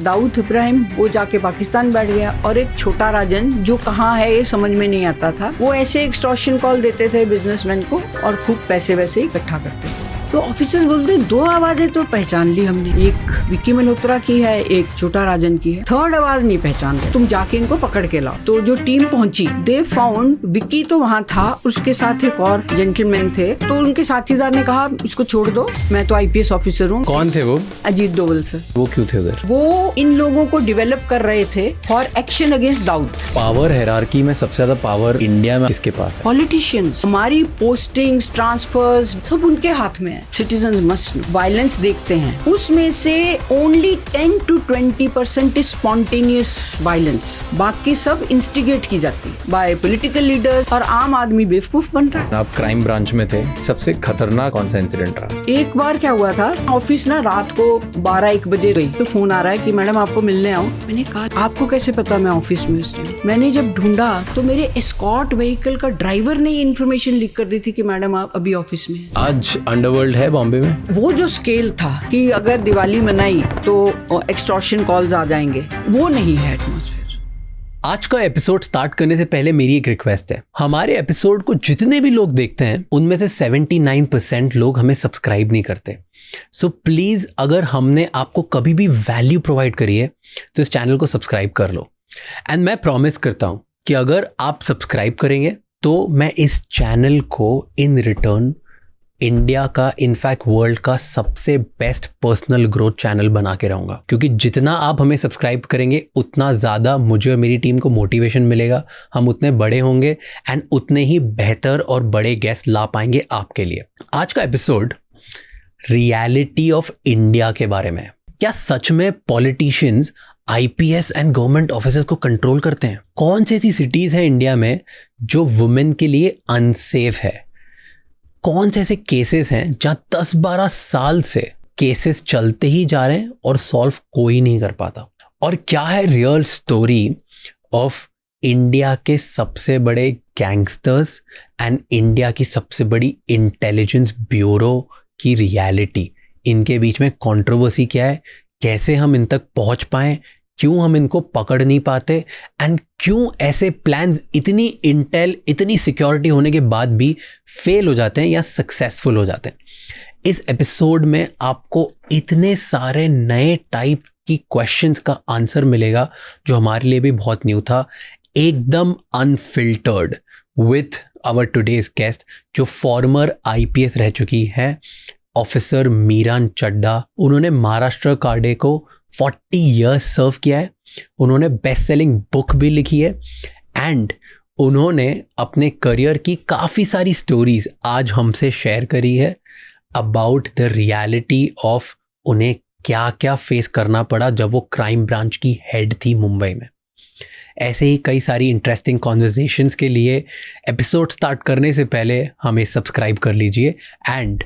दाऊद इब्राहिम वो जाके पाकिस्तान बैठ गया और एक छोटा राजन जो कहाँ है ये समझ में नहीं आता था, वो ऐसे एक्सटॉर्शन कॉल देते थे बिजनेसमैन को और खूब पैसे वैसे इकट्ठा करते थे। तो ऑफिसर्स बोलते 2 आवाजें तो पहचान ली हमने, एक विक्की मल्होत्रा की है, एक छोटा राजन की है, 3rd आवाज नहीं पहचान रहे, तुम जाके इनको पकड़ के लाओ। तो जो टीम पहुंची, दे फाउंड विक्की तो वहाँ था, उसके साथ एक और जेंटलमैन थे। तो उनके साथीदार ने कहा इसको छोड़ दो, मैं तो IPS ऑफिसर हूँ। कौन थे वो? अजीत डोवल सर। वो क्यों थे उधर? वो इन लोगों को डेवलप कर रहे थे for action against Dawood. Power hierarchy में सबसे ज्यादा पावर इंडिया में किसके पास है? पॉलिटिशियंस। हमारी पोस्टिंग्स, ट्रांसफर्स सब उनके हाथ में है। सिटीजन्स मस्ट वायलेंस देखते हैं, उसमें से only 10 to 20% is spontaneous violence, बाकी सब इंस्टिगेट की जाती है बाय पॉलिटिकल लीडर, और आम आदमी बेवकूफ बन रहा है। आप क्राइम ब्रांच में थे, सबसे खतरनाक कौन सा इंसिडेंट रहा? एक बार क्या हुआ था, ऑफिस ना रात को 12-1 बजे गई तो फोन आ रहा है कि मैडम आपको मिलने आओ। मैंने कहा आपको कैसे पता मैं ऑफिस में उस टाइम? मैंने जब ढूंढा तो मेरे एस्कॉर्ट व्हीकल का ड्राइवर ने ये इन्फॉर्मेशन लिख कर दी थी कि मैडम आप अभी ऑफिस में। आज अंडरवर्ल्ड है बॉम्बे में? वो जो स्केल था कि अगर दिवाली मनाई तो एक्सटॉर्शन कॉल्स आ जाएंगे, वो नहीं है एटमॉस्फेयर। आज का एपिसोड स्टार्ट करने से पहले मेरी एक रिक्वेस्ट है, हमारे एपिसोड को जितने भी लोग देखते हैं उनमें से 79% लोग हमें सब्सक्राइब नहीं करते। सो प्लीज, अगर हमने आपको कभी भी वैल्यू प्रोवाइड करी है तो इस चैनल को सब्सक्राइब कर लो। एंड मैं प्रॉमिस करता हूं कि अगर आप सब्सक्राइब करेंगे तो मैं इस चैनल को इन रिटर्न इंडिया का, इनफैक्ट वर्ल्ड का सबसे बेस्ट पर्सनल ग्रोथ चैनल बना के रहूँगा। क्योंकि जितना आप हमें सब्सक्राइब करेंगे उतना ज़्यादा मुझे और मेरी टीम को मोटिवेशन मिलेगा, हम उतने बड़े होंगे एंड उतने ही बेहतर और बड़े गेस्ट ला पाएंगे आपके लिए। आज का एपिसोड रियलिटी ऑफ इंडिया के बारे में। क्या सच में politicians IPS and government officers को कंट्रोल करते हैं? कौन सी ऐसी सिटीज़ हैं इंडिया में जो वुमेन के लिए अनसेफ है? कौन से ऐसे केसेस हैं जहां 10-12 साल से केसेस चलते ही जा रहे हैं और सॉल्व कोई नहीं कर पाता? और क्या है रियल स्टोरी ऑफ इंडिया के सबसे बड़े गैंगस्टर्स एंड इंडिया की सबसे बड़ी इंटेलिजेंस ब्यूरो की रियलिटी? इनके बीच में कंट्रोवर्सी क्या है, कैसे हम इन तक पहुंच पाए, क्यों हम इनको पकड़ नहीं पाते एंड क्यों ऐसे प्लान्स इतनी इंटेल, इतनी सिक्योरिटी होने के बाद भी फेल हो जाते हैं या सक्सेसफुल हो जाते हैं? इस एपिसोड में आपको इतने सारे नए टाइप की क्वेश्चंस का आंसर मिलेगा जो हमारे लिए भी बहुत न्यू था, एकदम unfiltered, with our today's guest जो फॉर्मर IPS रह चुकी है, ऑफिसर मीरान चड्ढा। उन्होंने महाराष्ट्र कार्डे को 40 इयर्स सर्व किया है, उन्होंने बेस्ट सेलिंग बुक भी लिखी है एंड उन्होंने अपने करियर की काफ़ी सारी स्टोरीज आज हमसे शेयर करी है अबाउट द रियलिटी ऑफ उन्हें क्या क्या फेस करना पड़ा जब वो क्राइम ब्रांच की हेड थी मुंबई में। ऐसे ही कई सारी इंटरेस्टिंग कॉन्वर्सेशंस के लिए एपिसोड स्टार्ट करने से पहले हमें सब्सक्राइब कर लीजिए एंड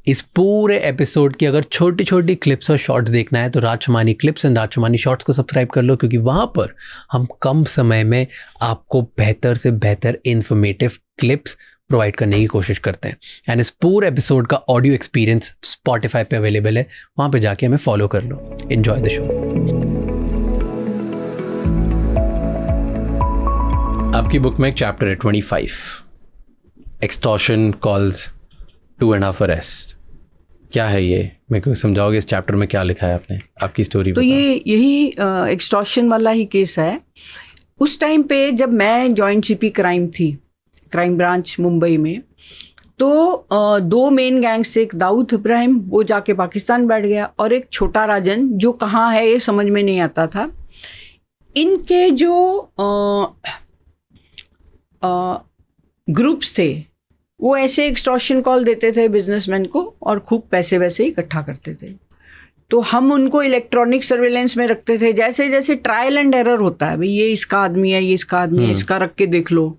इस पूरे एपिसोड की अगर छोटी छोटी क्लिप्स और शॉर्ट्स देखना है तो राजशमानी क्लिप्स एंड राजशमानी शॉर्ट्स को सब्सक्राइब कर लो, क्योंकि वहाँ पर हम कम समय में आपको बेहतर से बेहतर इंफॉर्मेटिव क्लिप्स प्रोवाइड करने की कोशिश करते हैं। एंड इस पूरे एपिसोड का ऑडियो एक्सपीरियंस Spotify पे अवेलेबल है, वहाँ पे जाके हमें फॉलो कर लो। Enjoy the show. आपकी बुक में एक चैप्टर है 25, extortion calls two and half arrest. क्या है ये, मेरे को समझाओगे इस चैप्टर में क्या लिखा है आपने, आपकी स्टोरी? तो यही एक्सटॉर्शन वाला ही केस है। उस टाइम पे जब मैं जॉइंट CP क्राइम थी, क्राइम ब्रांच मुंबई में, तो 2 मेन गैंग्स थे, एक दाऊद इब्राहिम वो जाके पाकिस्तान बैठ गया और एक छोटा राजन जो कहाँ है ये समझ में नहीं आता था। इनके जो ग्रुप्स थे वो ऐसे एक्सटॉर्शन कॉल देते थे बिजनेसमैन को और खूब पैसे वैसे इकट्ठा करते थे। तो हम उनको इलेक्ट्रॉनिक सर्वेलेंस में रखते थे, जैसे जैसे ट्रायल एंड एरर होता है, भाई ये इसका आदमी है, ये इसका आदमी है, इसका रख के देख लो।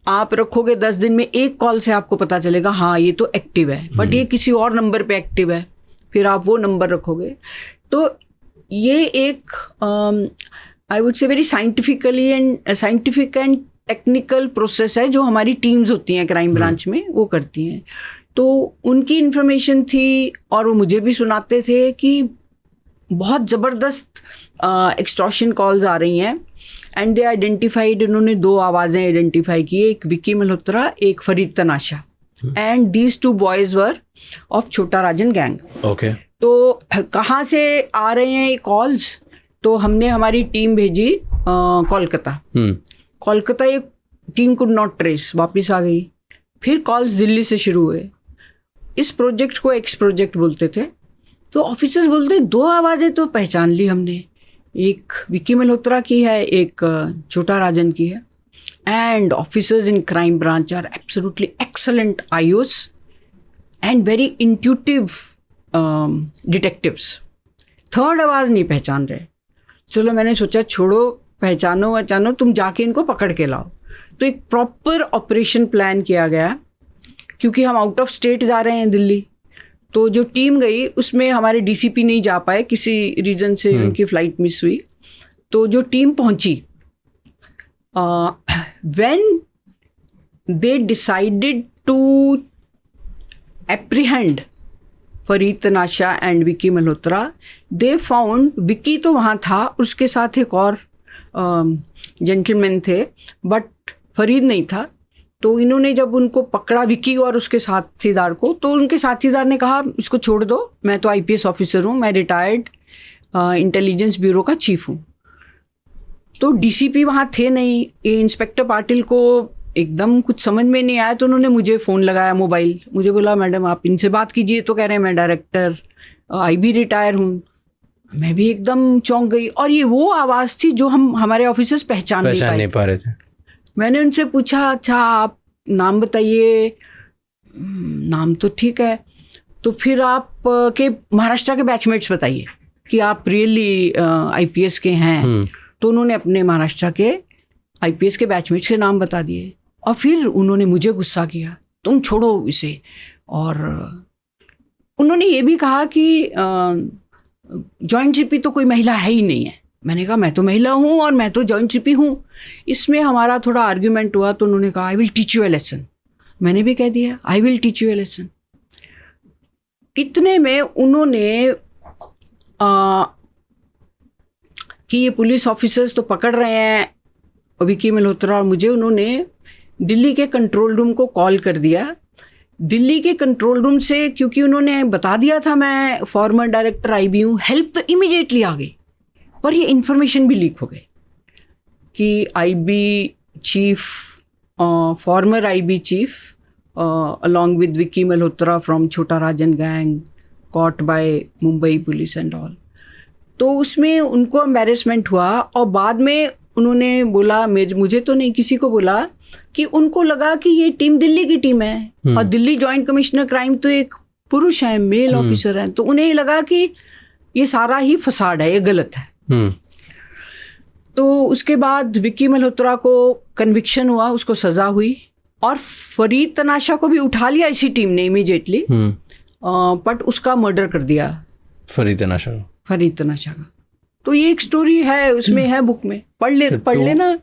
आप रखोगे 10 दिन में एक कॉल से आपको पता चलेगा हाँ ये तो एक्टिव है, बट ये किसी और नंबर पे एक्टिव है, फिर आप वो नंबर रखोगे। तो ये एक I would say very scientific and technical process है जो हमारी टीम्स होती हैं क्राइम ब्रांच में वो करती हैं। तो उनकी इन्फॉर्मेशन थी और वो मुझे भी सुनाते थे कि बहुत ज़बरदस्त एक्सटॉर्शन कॉल्स आ रही हैं एंड दे आइडेंटिफाइड, उन्होंने 2 आवाज़ें आइडेंटिफाई की, एक विक्की मल्होत्रा, एक Farid Tanasha, and these 2 boys were of Chhota Rajan gang. Okay. तो कहाँ से आ रहे हैं ये कॉल्स, तो हमने हमारी टीम भेजी कोलकाता। कोलकाता ये टीम कुड नॉट ट्रेस, वापस आ गई। फिर कॉल्स दिल्ली से शुरू हुए। इस प्रोजेक्ट को एक्स प्रोजेक्ट बोलते थे। तो ऑफिसर्स बोलते 2 आवाज़ें तो पहचान ली हमने, एक विक्की मल्होत्रा की है, एक छोटा राजन की है। And officers in crime branch are absolutely excellent IOs and very intuitive detectives. 3rd आवाज़ नहीं पहचान रहे। चलो मैंने सोचा छोड़ो, पहचानो, तुम जाके इनको पकड़ के लाओ। तो एक प्रॉपर ऑपरेशन प्लान किया गया, क्योंकि हम आउट ऑफ स्टेट जा रहे हैं दिल्ली। तो जो टीम गई उसमें हमारे डीसीपी नहीं जा पाए, किसी रीज़न से उनकी फ़्लाइट मिस हुई। तो जो टीम पहुंची, when they decided to apprehend Farid Tanasha and Vicky Malhotra, they found Vicky तो वहाँ था, उसके साथ एक और जेंटलमैन थे, बट फरीद नहीं था। तो इन्होंने जब उनको पकड़ा, विक्की और उसके साथीदार को, तो उनके साथीदार ने कहा इसको छोड़ दो, मैं तो आईपीएस ऑफिसर हूँ, मैं रिटायर्ड इंटेलिजेंस ब्यूरो का चीफ हूँ। तो डीसीपी वहाँ थे नहीं। ये इंस्पेक्टर पाटिल को एकदम कुछ समझ में नहीं आया, तो उन्होंने मुझे फ़ोन लगाया, मोबाइल, मुझे बोला मैडम आप इनसे बात कीजिए। तो कह रहे हैं मैं डायरेक्टर आईबी रिटायर हूँ। मैं भी एकदम चौंक गई। और ये वो आवाज़ थी जो हमारे ऑफिसर्स पहचान नहीं पा रहे थे। मैंने उनसे पूछा अच्छा आप नाम बताइए। नाम तो ठीक है, तो फिर आप के महाराष्ट्र के बैचमेट्स बताइए कि आप रियली आईपीएस के हैं। तो उन्होंने अपने महाराष्ट्र के आईपीएस के बैचमेट्स के नाम बता दिए। और फिर उन्होंने मुझे गुस्सा किया, तुम छोड़ो इसे। और उन्होंने ये भी कहा कि जॉइंट सीपी तो कोई महिला है ही नहीं है। मैंने कहा मैं तो महिला हूँ और मैं तो जॉइंट सीपी हूँ। इसमें हमारा थोड़ा आर्ग्यूमेंट हुआ। तो उन्होंने कहा I will teach U A lesson. मैंने भी कह दिया I will teach U A lesson. इतने में उन्होंने कि ये पुलिस ऑफिसर्स तो पकड़ रहे हैं विक्की मल्होत्रा और मुझे, उन्होंने दिल्ली के कंट्रोल रूम को कॉल कर दिया। दिल्ली के कंट्रोल रूम से, क्योंकि उन्होंने बता दिया था मैं फॉर्मर डायरेक्टर आईबी हूँ, हेल्प तो इमीडिएटली आ गई। पर ये इन्फॉर्मेशन भी लीक हो गई कि IB chief, former IB chief along with Vicky Malhotra from Chhota Rajan gang caught by Mumbai police and all. तो उसमें उनको एम्बैरेसमेंट हुआ। और बाद में उन्होंने बोला, मुझे तो नहीं, किसी को बोला कि उनको लगा कि ये टीम दिल्ली की टीम है और दिल्ली जॉइंट कमिश्नर क्राइम तो एक पुरुष है, मेल ऑफिसर है। तो उन्हें लगा कि ये सारा ही फसाड है, ये गलत है। तो उसके बाद विक्की मल्होत्रा को कन्विक्शन हुआ, उसको सजा हुई। और फरीद तनाशा को भी उठा लिया इसी टीम ने इमीडिएटली, बट उसका मर्डर कर दिया फरीद तनाशा का। तो ये एक स्टोरी है, उसमें है बुक में, पढ़ लेना।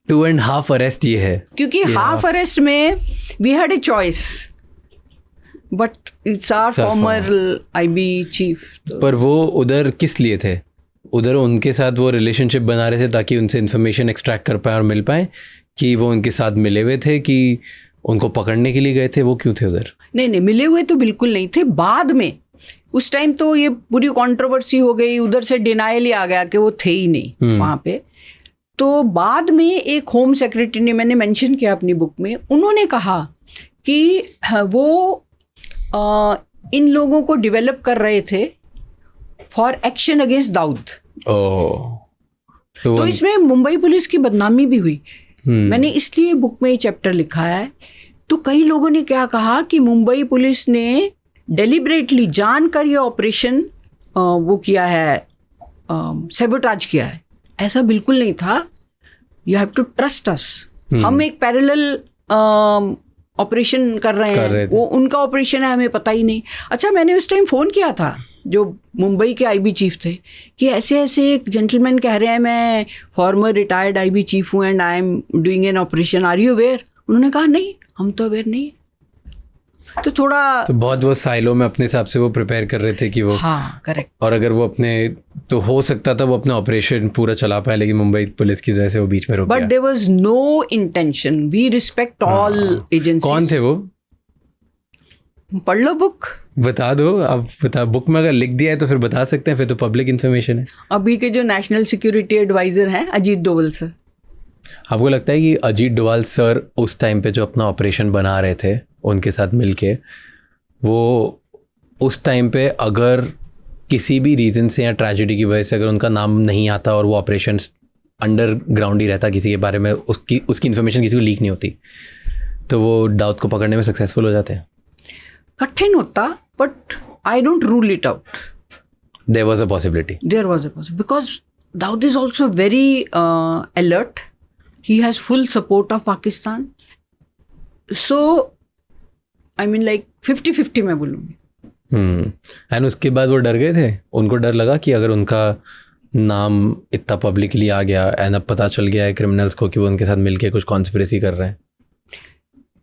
2.5 अरेस्ट ये है, क्योंकि हाफ अरेस्ट में we had a choice, but it's our former IB chief. पर वो उधर किस लिए थे? उधर उनके साथ वो रिलेशनशिप बना रहे थे ताकि उनसे इन्फॉर्मेशन एक्सट्रैक्ट कर पाए और मिल पाए, कि वो उनके साथ मिले हुए थे, कि उनको पकड़ने के लिए गए थे? वो क्यों थे उधर? नहीं, मिले हुए तो बिल्कुल नहीं थे। बाद में उस टाइम तो ये पूरी कंट्रोवर्सी हो गई, उधर से डिनायल ही आ गया कि वो थे ही नहीं वहाँ पे। तो बाद में एक होम सेक्रेटरी ने, मैंने मेंशन किया अपनी बुक में, उन्होंने कहा कि वो इन लोगों को डेवलप कर रहे थे फॉर एक्शन अगेंस्ट दाऊद। तो इसमें मुंबई पुलिस की बदनामी भी हुई। मैंने इसलिए बुक में ये चैप्टर लिखा है। तो कई लोगों ने क्या कहा कि मुंबई पुलिस ने डेलिबरेटली जानकर ये ऑपरेशन वो किया है, सैबोटाज किया है। ऐसा बिल्कुल नहीं था। You have to trust us. हम एक पैरेलल ऑपरेशन कर रहे हैं, वो उनका ऑपरेशन है, हमें पता ही नहीं। अच्छा, मैंने उस टाइम फ़ोन किया था जो मुंबई के आईबी चीफ थे कि ऐसे ऐसे एक जेंटलमैन कह रहे हैं मैं फॉर्मर रिटायर्ड आईबी चीफ हूँ and I am doing an operation, are you aware? उन्होंने कहा नहीं, हम तो अवेयर नहीं। तो थोड़ा तो बहुत वो साइलो में अपने हिसाब से वो प्रिपेयर कर रहे थे कि वो, हाँ करेक्ट। और अगर वो अपने, तो हो सकता था वो अपना ऑपरेशन पूरा चला पाए, लेकिन मुंबई पुलिस की वजह से वो बीच में रुक बट गया। There was no intention, we respect all agencies. कौन थे वो? पढ़ लो बुक। बता दो, आप बता, बुक में अगर लिख दिया है तो फिर बता सकते हैं, फिर तो पब्लिक इन्फॉर्मेशन है। अभी के जो नेशनल सिक्योरिटी एडवाइजर हैं अजीत डोवल सर। आपको लगता है कि अजीत डोभाल सर उस टाइम पे जो अपना ऑपरेशन बना रहे थे उनके साथ मिलके, वो उस टाइम पे अगर किसी भी रीज़न से या ट्रेजेडी की वजह से अगर उनका नाम नहीं आता और वो ऑपरेशन अंडरग्राउंड ही रहता, किसी के बारे में उसकी इन्फॉर्मेशन किसी को लीक नहीं होती, तो वो दाऊद को पकड़ने में सक्सेसफुल हो जाते हैं? कठिन होता, but I don't rule it out. There was a possibility. There was a possibility because Daud is also very alert. He has full support of Pakistan. So, I mean like 50-50 मैं बोलूँगी। And उसके बाद वो डर गए थे, उनको डर लगा कि अगर उनका नाम इतना पब्लिकली आ गया एंड अब पता चल गया है क्रिमिनल्स को कि वो उनके साथ मिलके कुछ कॉन्स्पिरेसी कर रहे हैं।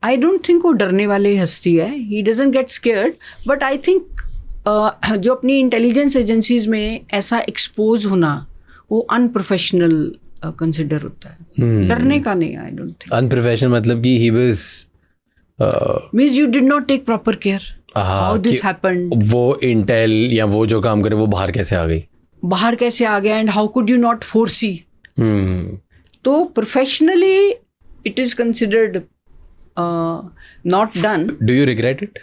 I don't think वो डरने वाली हस्ती है। He doesn't get scared. But I think जो अपनी इंटेलिजेंस एजेंसीज में ऐसा एक्सपोज होना वो अनप्रोफेशनल कंसिडर होता है। डरने का नहीं, आई डोंट थिंक। अनप्रोफेशनल मतलब कि he was means you did not take proper care. How this happened, वो इंटेल या वो जो काम करे वो बाहर कैसे आ गई, बाहर कैसे आ गया, and how could you not foresee. तो professionally it is considered not done. Do you regret it?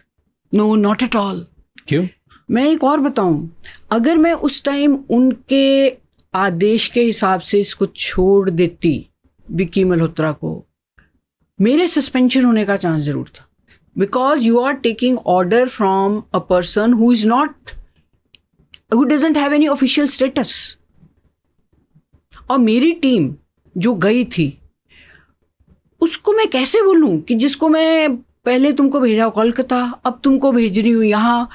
No, not at all. क्यों? मैं एक और बताऊं, अगर मैं उस टाइम उनके आदेश के हिसाब से इसको छोड़ देती विक्की मल्होत्रा को, मेरे सस्पेंशन होने का चांस जरूर था। Because you are taking order from a person who is not, who doesn't have any official status. और मेरी टीम जो गई थी उसको मैं कैसे बोलूं कि जिसको मैं पहले तुमको भेजा कोलकाता, अब तुमको भेज रही हूँ यहाँ,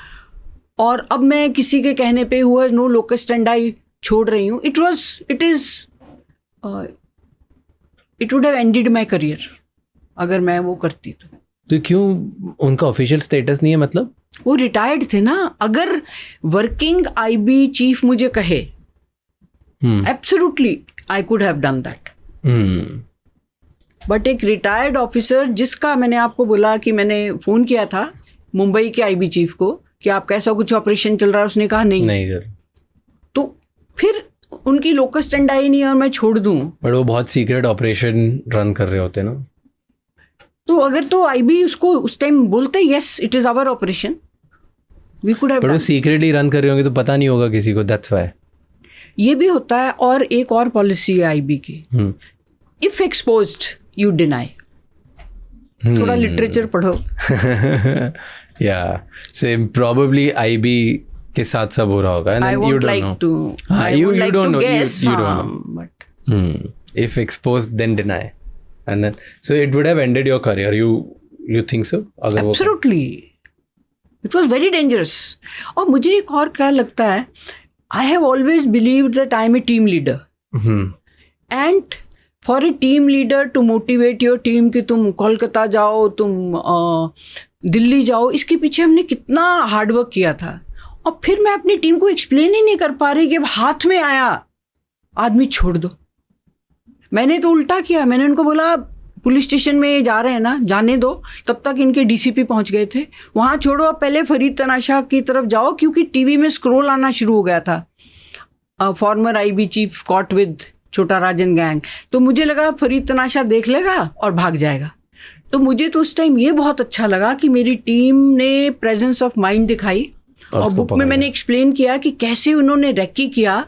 और अब मैं किसी के कहने पे हुआ नो लोकस स्टैंडाई छोड़ रही हूँ। It would have ended my career अगर मैं वो करती तो क्यों उनका ऑफिशियल स्टेटस नहीं है? मतलब वो रिटायर्ड थे ना। अगर वर्किंग आईबी चीफ मुझे कहे, absolutely I could have done that. But एक रिटायर्ड ऑफिसर, जिसका मैंने आपको बोला कि मैंने फ़ोन किया था मुंबई के आईबी चीफ को कि आपका ऐसा कुछ ऑपरेशन चल रहा है, उसने कहा नहीं सर। तो फिर उनकी लोकस स्टैंडाई नहीं और मैं छोड़ दूं। बट वो बहुत सीक्रेट ऑपरेशन रन कर रहे होते ना। तो अगर तो आईबी उसको उस टाइम बोलते yes it is our operation, we could have. But वो सीक्रेटली रन कर रहे होंगे तो पता नहीं होगा किसी को, दैट्स व्हाई। ये भी होता है। और एक और पॉलिसी है आईबी की, इफ एक्सपोज्ड यू डिनाई। थोड़ा लिटरेचर पढ़ो। या सो प्रोबेबली आईबी के साथ सब हो रहा होगा। I would like to. I would like to guess. But if exposed, then deny, and then so it would have ended your career. You think so? Absolutely, it was very dangerous. और मुझे एक और क्या लगता है, I have always believed that I am a team leader. And for a team leader to motivate your team कि तुम कोलकाता जाओ, तुम दिल्ली जाओ, इसके पीछे हमने कितना हार्डवर्क किया था। और फिर मैं अपनी टीम को एक्सप्लेन ही नहीं कर पा रही कि अब हाथ में आया आदमी छोड़ दो। मैंने तो उल्टा किया, मैंने उनको बोला पुलिस स्टेशन में जा रहे हैं ना, जाने दो। तब तक इनके डीसीपी पहुंच गए थे। वहाँ छोड़ो, अब पहले फरीद तनाशा की तरफ जाओ, क्योंकि टीवी में स्क्रॉल आना शुरू हो गया था, farmer IB chief caught with छोटा राजन गैंग। तो मुझे लगा फरीद तनाशा देख लेगा और भाग जाएगा। तो मुझे तो उस टाइम ये बहुत अच्छा लगा कि मेरी टीम ने प्रेजेंस ऑफ माइंड दिखाई, और बुक में मैंने एक्सप्लेन किया कि कैसे उन्होंने रेकी किया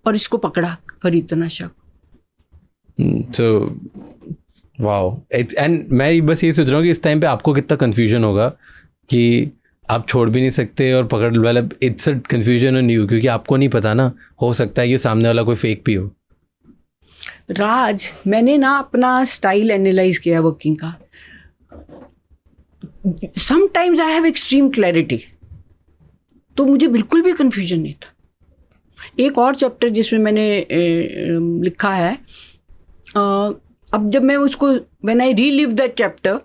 और इसको पकड़ा फरीद तनाशा को। So wow. एंड मैं बस ये सोच रहा हूँ कि इस टाइम पे आपको कितना कंफ्यूजन होगा कि आप छोड़ भी नहीं सकते और पकड़ वाला। It's a confusion on you, क्योंकि आपको नहीं पता ना, हो सकता है कि सामने वाला कोई फेक भी हो। राज, मैंने ना अपना स्टाइल एनालाइज किया वर्किंग का। Sometimes I have extreme clarity, तो मुझे बिल्कुल भी कंफ्यूजन नहीं था। एक और चैप्टर जिसमें मैंने लिखा है, अब जब मैं उसको when I relive that chapter,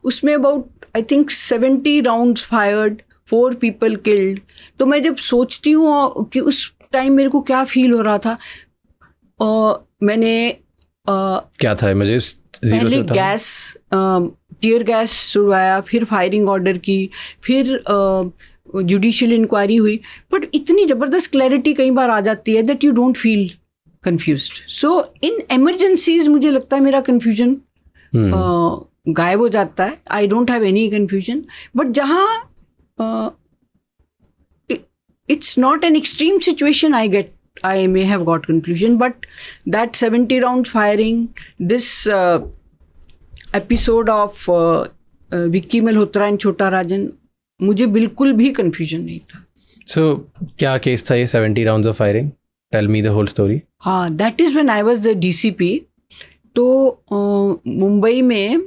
उसमें about I think 70 rounds fired, 4 people killed. तो मैं जब सोचती हूँ कि उस टाइम मेरे को क्या फील हो रहा था, मैंने क्या था मुझे जीरो पहले से बताओ. गैस, टीयर गैस छुड़वाया, फिर फायरिंग ऑर्डर की, फिर जुडिशियल इंक्वायरी हुई. बट इतनी ज़बरदस्त क्लैरिटी कई बार आ जाती है that you don't feel confused. So in emergencies मुझे लगता है मेरा कन्फ्यूजन गायब हो जाता है. I don't have any confusion. But जहाँ it's not an extreme situation, I may have got confusion, but that 70 rounds firing, this episode of Vicky Malhotra and Chota Rajan, मुझे बिल्कुल भी confusion नहीं था. So क्या केस था ये 70 rounds of firing? Tell me the whole story. हाँ, that is when I was the DCP. तो मुंबई में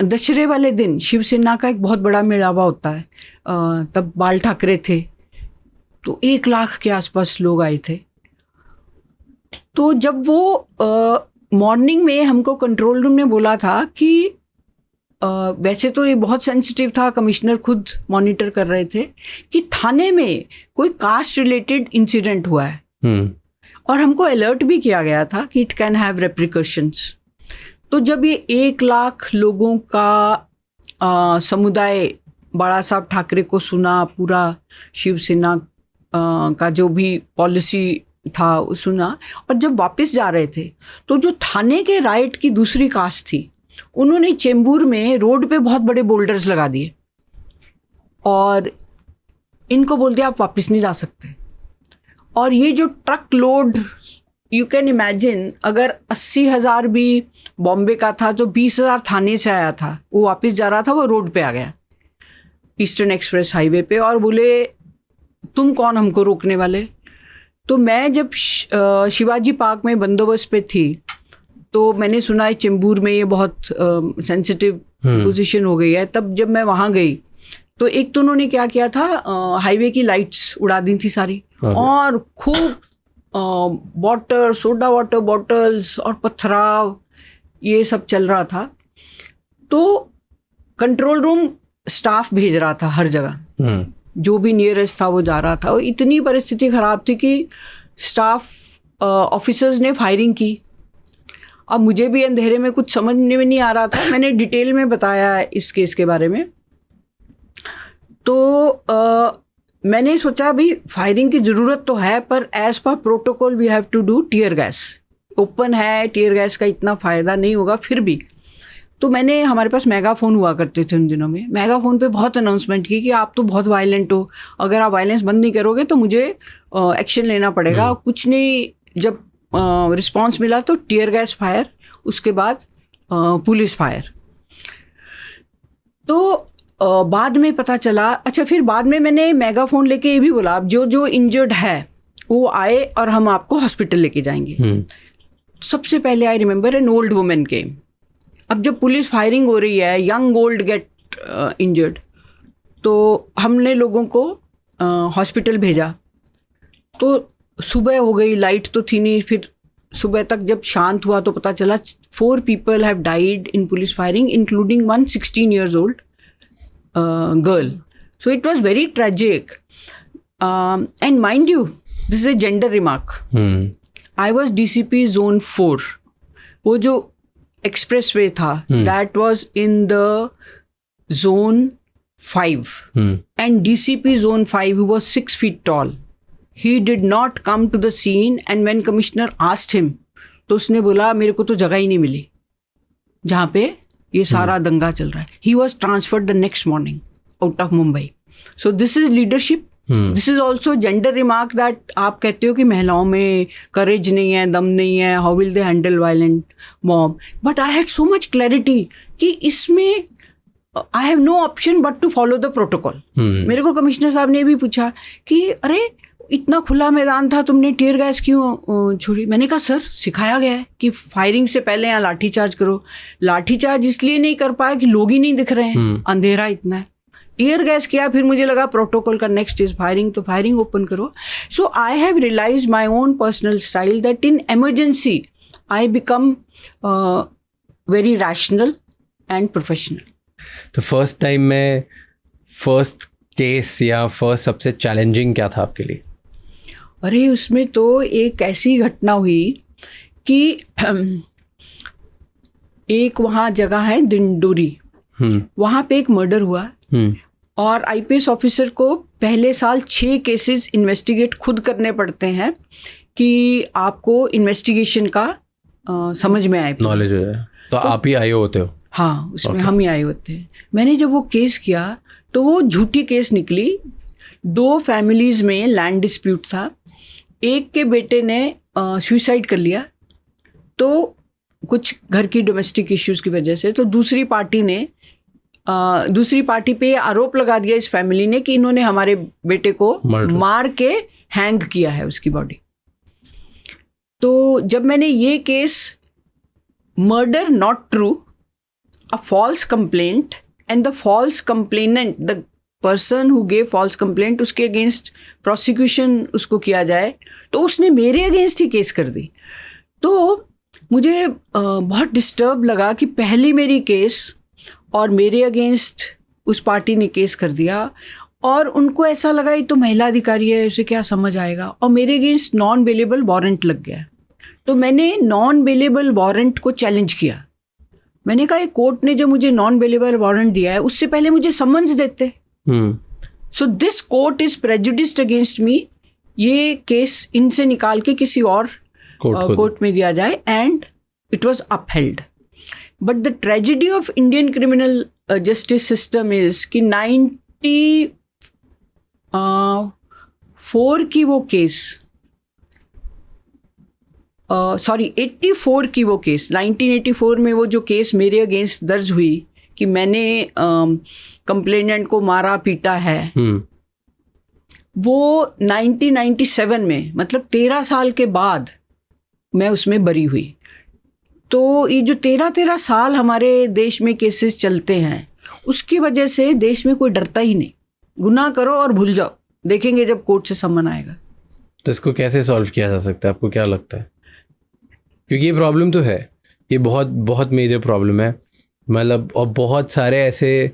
दशहरे वाले दिन शिवसेना का एक बहुत बड़ा मेळावा होता है. तब बाल ठाकरे थे, तो 1 लाख के आसपास लोग आए थे. तो जब वो मॉर्निंग में हमको कंट्रोल रूम ने बोला था कि वैसे तो ये बहुत सेंसिटिव था, कमिश्नर खुद मॉनिटर कर रहे थे, कि थाने में कोई कास्ट रिलेटेड इंसिडेंट हुआ है. और हमको अलर्ट भी किया गया था कि इट कैन हैव रेप्रिकॉशंस. तो जब ये 1 लाख लोगों का समुदाय बाला साहब ठाकरे को सुना, पूरा शिवसेना का जो भी पॉलिसी था सुना, और जब वापस जा रहे थे तो जो थाने के राइट की दूसरी कास्ट थी, उन्होंने चेंबूर में रोड पे बहुत बड़े बोल्डर्स लगा दिए और इनको बोल दिया आप वापस नहीं जा सकते. और ये जो truck load, you can imagine, अगर 80,000 भी बॉम्बे का था तो 20,000 थाने से आया था, वो वापस जा रहा था, वो रोड पे आ गया ईस्टर्न एक्सप्रेस हाईवे पे, और बोले तुम कौन हमको रोकने वाले. तो मैं जब शिवाजी पार्क में बंदोबस्त पे थी, तो मैंने सुना है चेंबूर में ये बहुत सेंसिटिव पोजीशन हो गई है. तब जब मैं वहाँ गई तो एक तो उन्होंने क्या किया था, हाईवे की लाइट्स उड़ा दी थी सारी, और खूब वाटर, सोडा वाटर बॉटल्स और पथराव, ये सब चल रहा था. तो कंट्रोल रूम स्टाफ भेज रहा था हर जगह, जो भी नियरेस्ट था वो जा रहा था. और इतनी परिस्थिति ख़राब थी कि स्टाफ ऑफिसर्स ने फायरिंग की. अब मुझे भी अंधेरे में कुछ समझने में नहीं आ रहा था, मैंने डिटेल में बताया इस केस के बारे में. तो मैंने सोचा अभी फायरिंग की ज़रूरत तो है, पर as per protocol we have to do tear gas. Open है, टीयर गैस का इतना फ़ायदा नहीं होगा फिर भी. तो मैंने, हमारे पास मेगाफोन हुआ करते थे उन दिनों में, मेगाफोन पे बहुत अनाउंसमेंट की कि आप तो बहुत वायलेंट हो, अगर आप वायलेंस बंद नहीं करोगे तो मुझे एक्शन लेना पड़ेगा. कुछ नहीं, जब रिस्पांस मिला तो टीयर गैस फायर, उसके बाद पुलिस फायर. तो बाद में पता चला, अच्छा फिर बाद में मैंने मेगाफोन लेके ये भी बोला, अब जो इंजर्ड है वो आए और हम आपको हॉस्पिटल लेके जाएंगे. सबसे पहले I remember an old women came. अब जब पुलिस फायरिंग हो रही है, यंग ओल्ड गेट इंजर्ड, तो हमने लोगों को हॉस्पिटल भेजा. तो सुबह हो गई, लाइट तो थी नहीं. फिर सुबह तक जब शांत हुआ तो पता चला 4 people have died in police firing, including one 16 years old girl. So it was very tragic. And mind you, this is a gender remark. I was DCP Zone 4. वो जो expressway था, that was in the Zone 5. And DCP Zone 5, who was 6 feet tall, he did not come to the scene. And when commissioner asked him, तो उसने बोला मेरे को तो जगह ही नहीं मिली जहाँ पे ये सारा दंगा चल रहा है. He was transferred the next morning out of Mumbai. So this is leadership. This is also gender remark that आप कहते हो कि महिलाओं में courage नहीं है, दम नहीं है, how will they handle violent mob. But I had so much clarity कि इसमें I have no option but to follow the protocol. मेरे को कमिश्नर साहब ने भी पूछा कि अरे इतना खुला मैदान था, तुमने टीयर गैस क्यों छोड़ी. मैंने कहा सर सिखाया गया है कि फायरिंग से पहले यहाँ लाठी चार्ज करो. लाठी चार्ज इसलिए नहीं कर पाया कि लोग ही नहीं दिख रहे हैं, अंधेरा इतना है. टीयर गैस किया, फिर मुझे लगा प्रोटोकॉल का नेक्स्ट इज फायरिंग, तो फायरिंग ओपन करो. So I have realise my own personal style that in emergency I become very rational and professional. तो फर्स्ट टाइम में फर्स्ट केस या फर्स्ट सबसे चैलेंजिंग क्या था आपके लिए? अरे उसमें तो एक ऐसी घटना हुई कि एक वहाँ जगह है दिंडोरी, वहाँ पे एक मर्डर हुआ और आईपीएस ऑफिसर को पहले साल 6 केसेस इन्वेस्टिगेट खुद करने पड़ते हैं कि आपको इन्वेस्टिगेशन का समझ में आए, नॉलेज हो जाए। तो आप ही आए होते हो? हाँ, उसमें हम ही आए होते हैं। मैंने जब वो केस किया तो वो झूठी केस निकली। 2 फैमिलीज में लैंड डिस्प्यूट था, एक के बेटे ने सुसाइड कर लिया तो कुछ घर की डोमेस्टिक इश्यूज की वजह से, तो दूसरी पार्टी पे आरोप लगा दिया इस फैमिली ने कि इन्होंने हमारे बेटे को मार के हैंग किया है उसकी बॉडी। तो जब मैंने ये case murder not true, a false complaint and the false complainant, the person who gave false complaint, उसके अगेंस्ट प्रोसिक्यूशन उसको किया जाए, तो उसने मेरे अगेंस्ट ही केस कर दी। तो मुझे बहुत डिस्टर्ब लगा कि पहली मेरी केस और मेरे अगेंस्ट उस पार्टी ने केस कर दिया और उनको ऐसा लगा ये तो महिला अधिकारी है, उसे क्या समझ आएगा, और मेरे अगेंस्ट नॉन बेलेबल वारंट लग गया। तो मैंने नॉन बेलेबल वारंट को चैलेंज किया। मैंने कहा कोर्ट ने जो मुझे नॉन बेलेबल वारंट दिया है उससे पहले मुझे समन्स देते। So this court is prejudiced against me, ये केस इनसे निकाल के किसी और कोर्ट में दिया जाए, and it was upheld. But the tragedy of Indian criminal justice system is कि 84 की वो केस, 84 की वो केस, 1984 में वो जो केस मेरे अगेंस्ट दर्ज हुई कि मैंने कंप्लेनेंट को मारा पीटा है, वो 1997 में, मतलब 13 साल के बाद मैं उसमें बरी हुई। तो ये जो 13 साल हमारे देश में केसेस चलते हैं, उसकी वजह से देश में कोई डरता ही नहीं। गुनाह करो और भूल जाओ, देखेंगे जब कोर्ट से सम्मन आएगा। तो इसको कैसे सॉल्व किया जा सकता है, आपको क्या लगता है? क्योंकि ये प्रॉब्लम तो है, ये बहुत बहुत मेजर प्रॉब्लम है, मतलब, और बहुत सारे ऐसे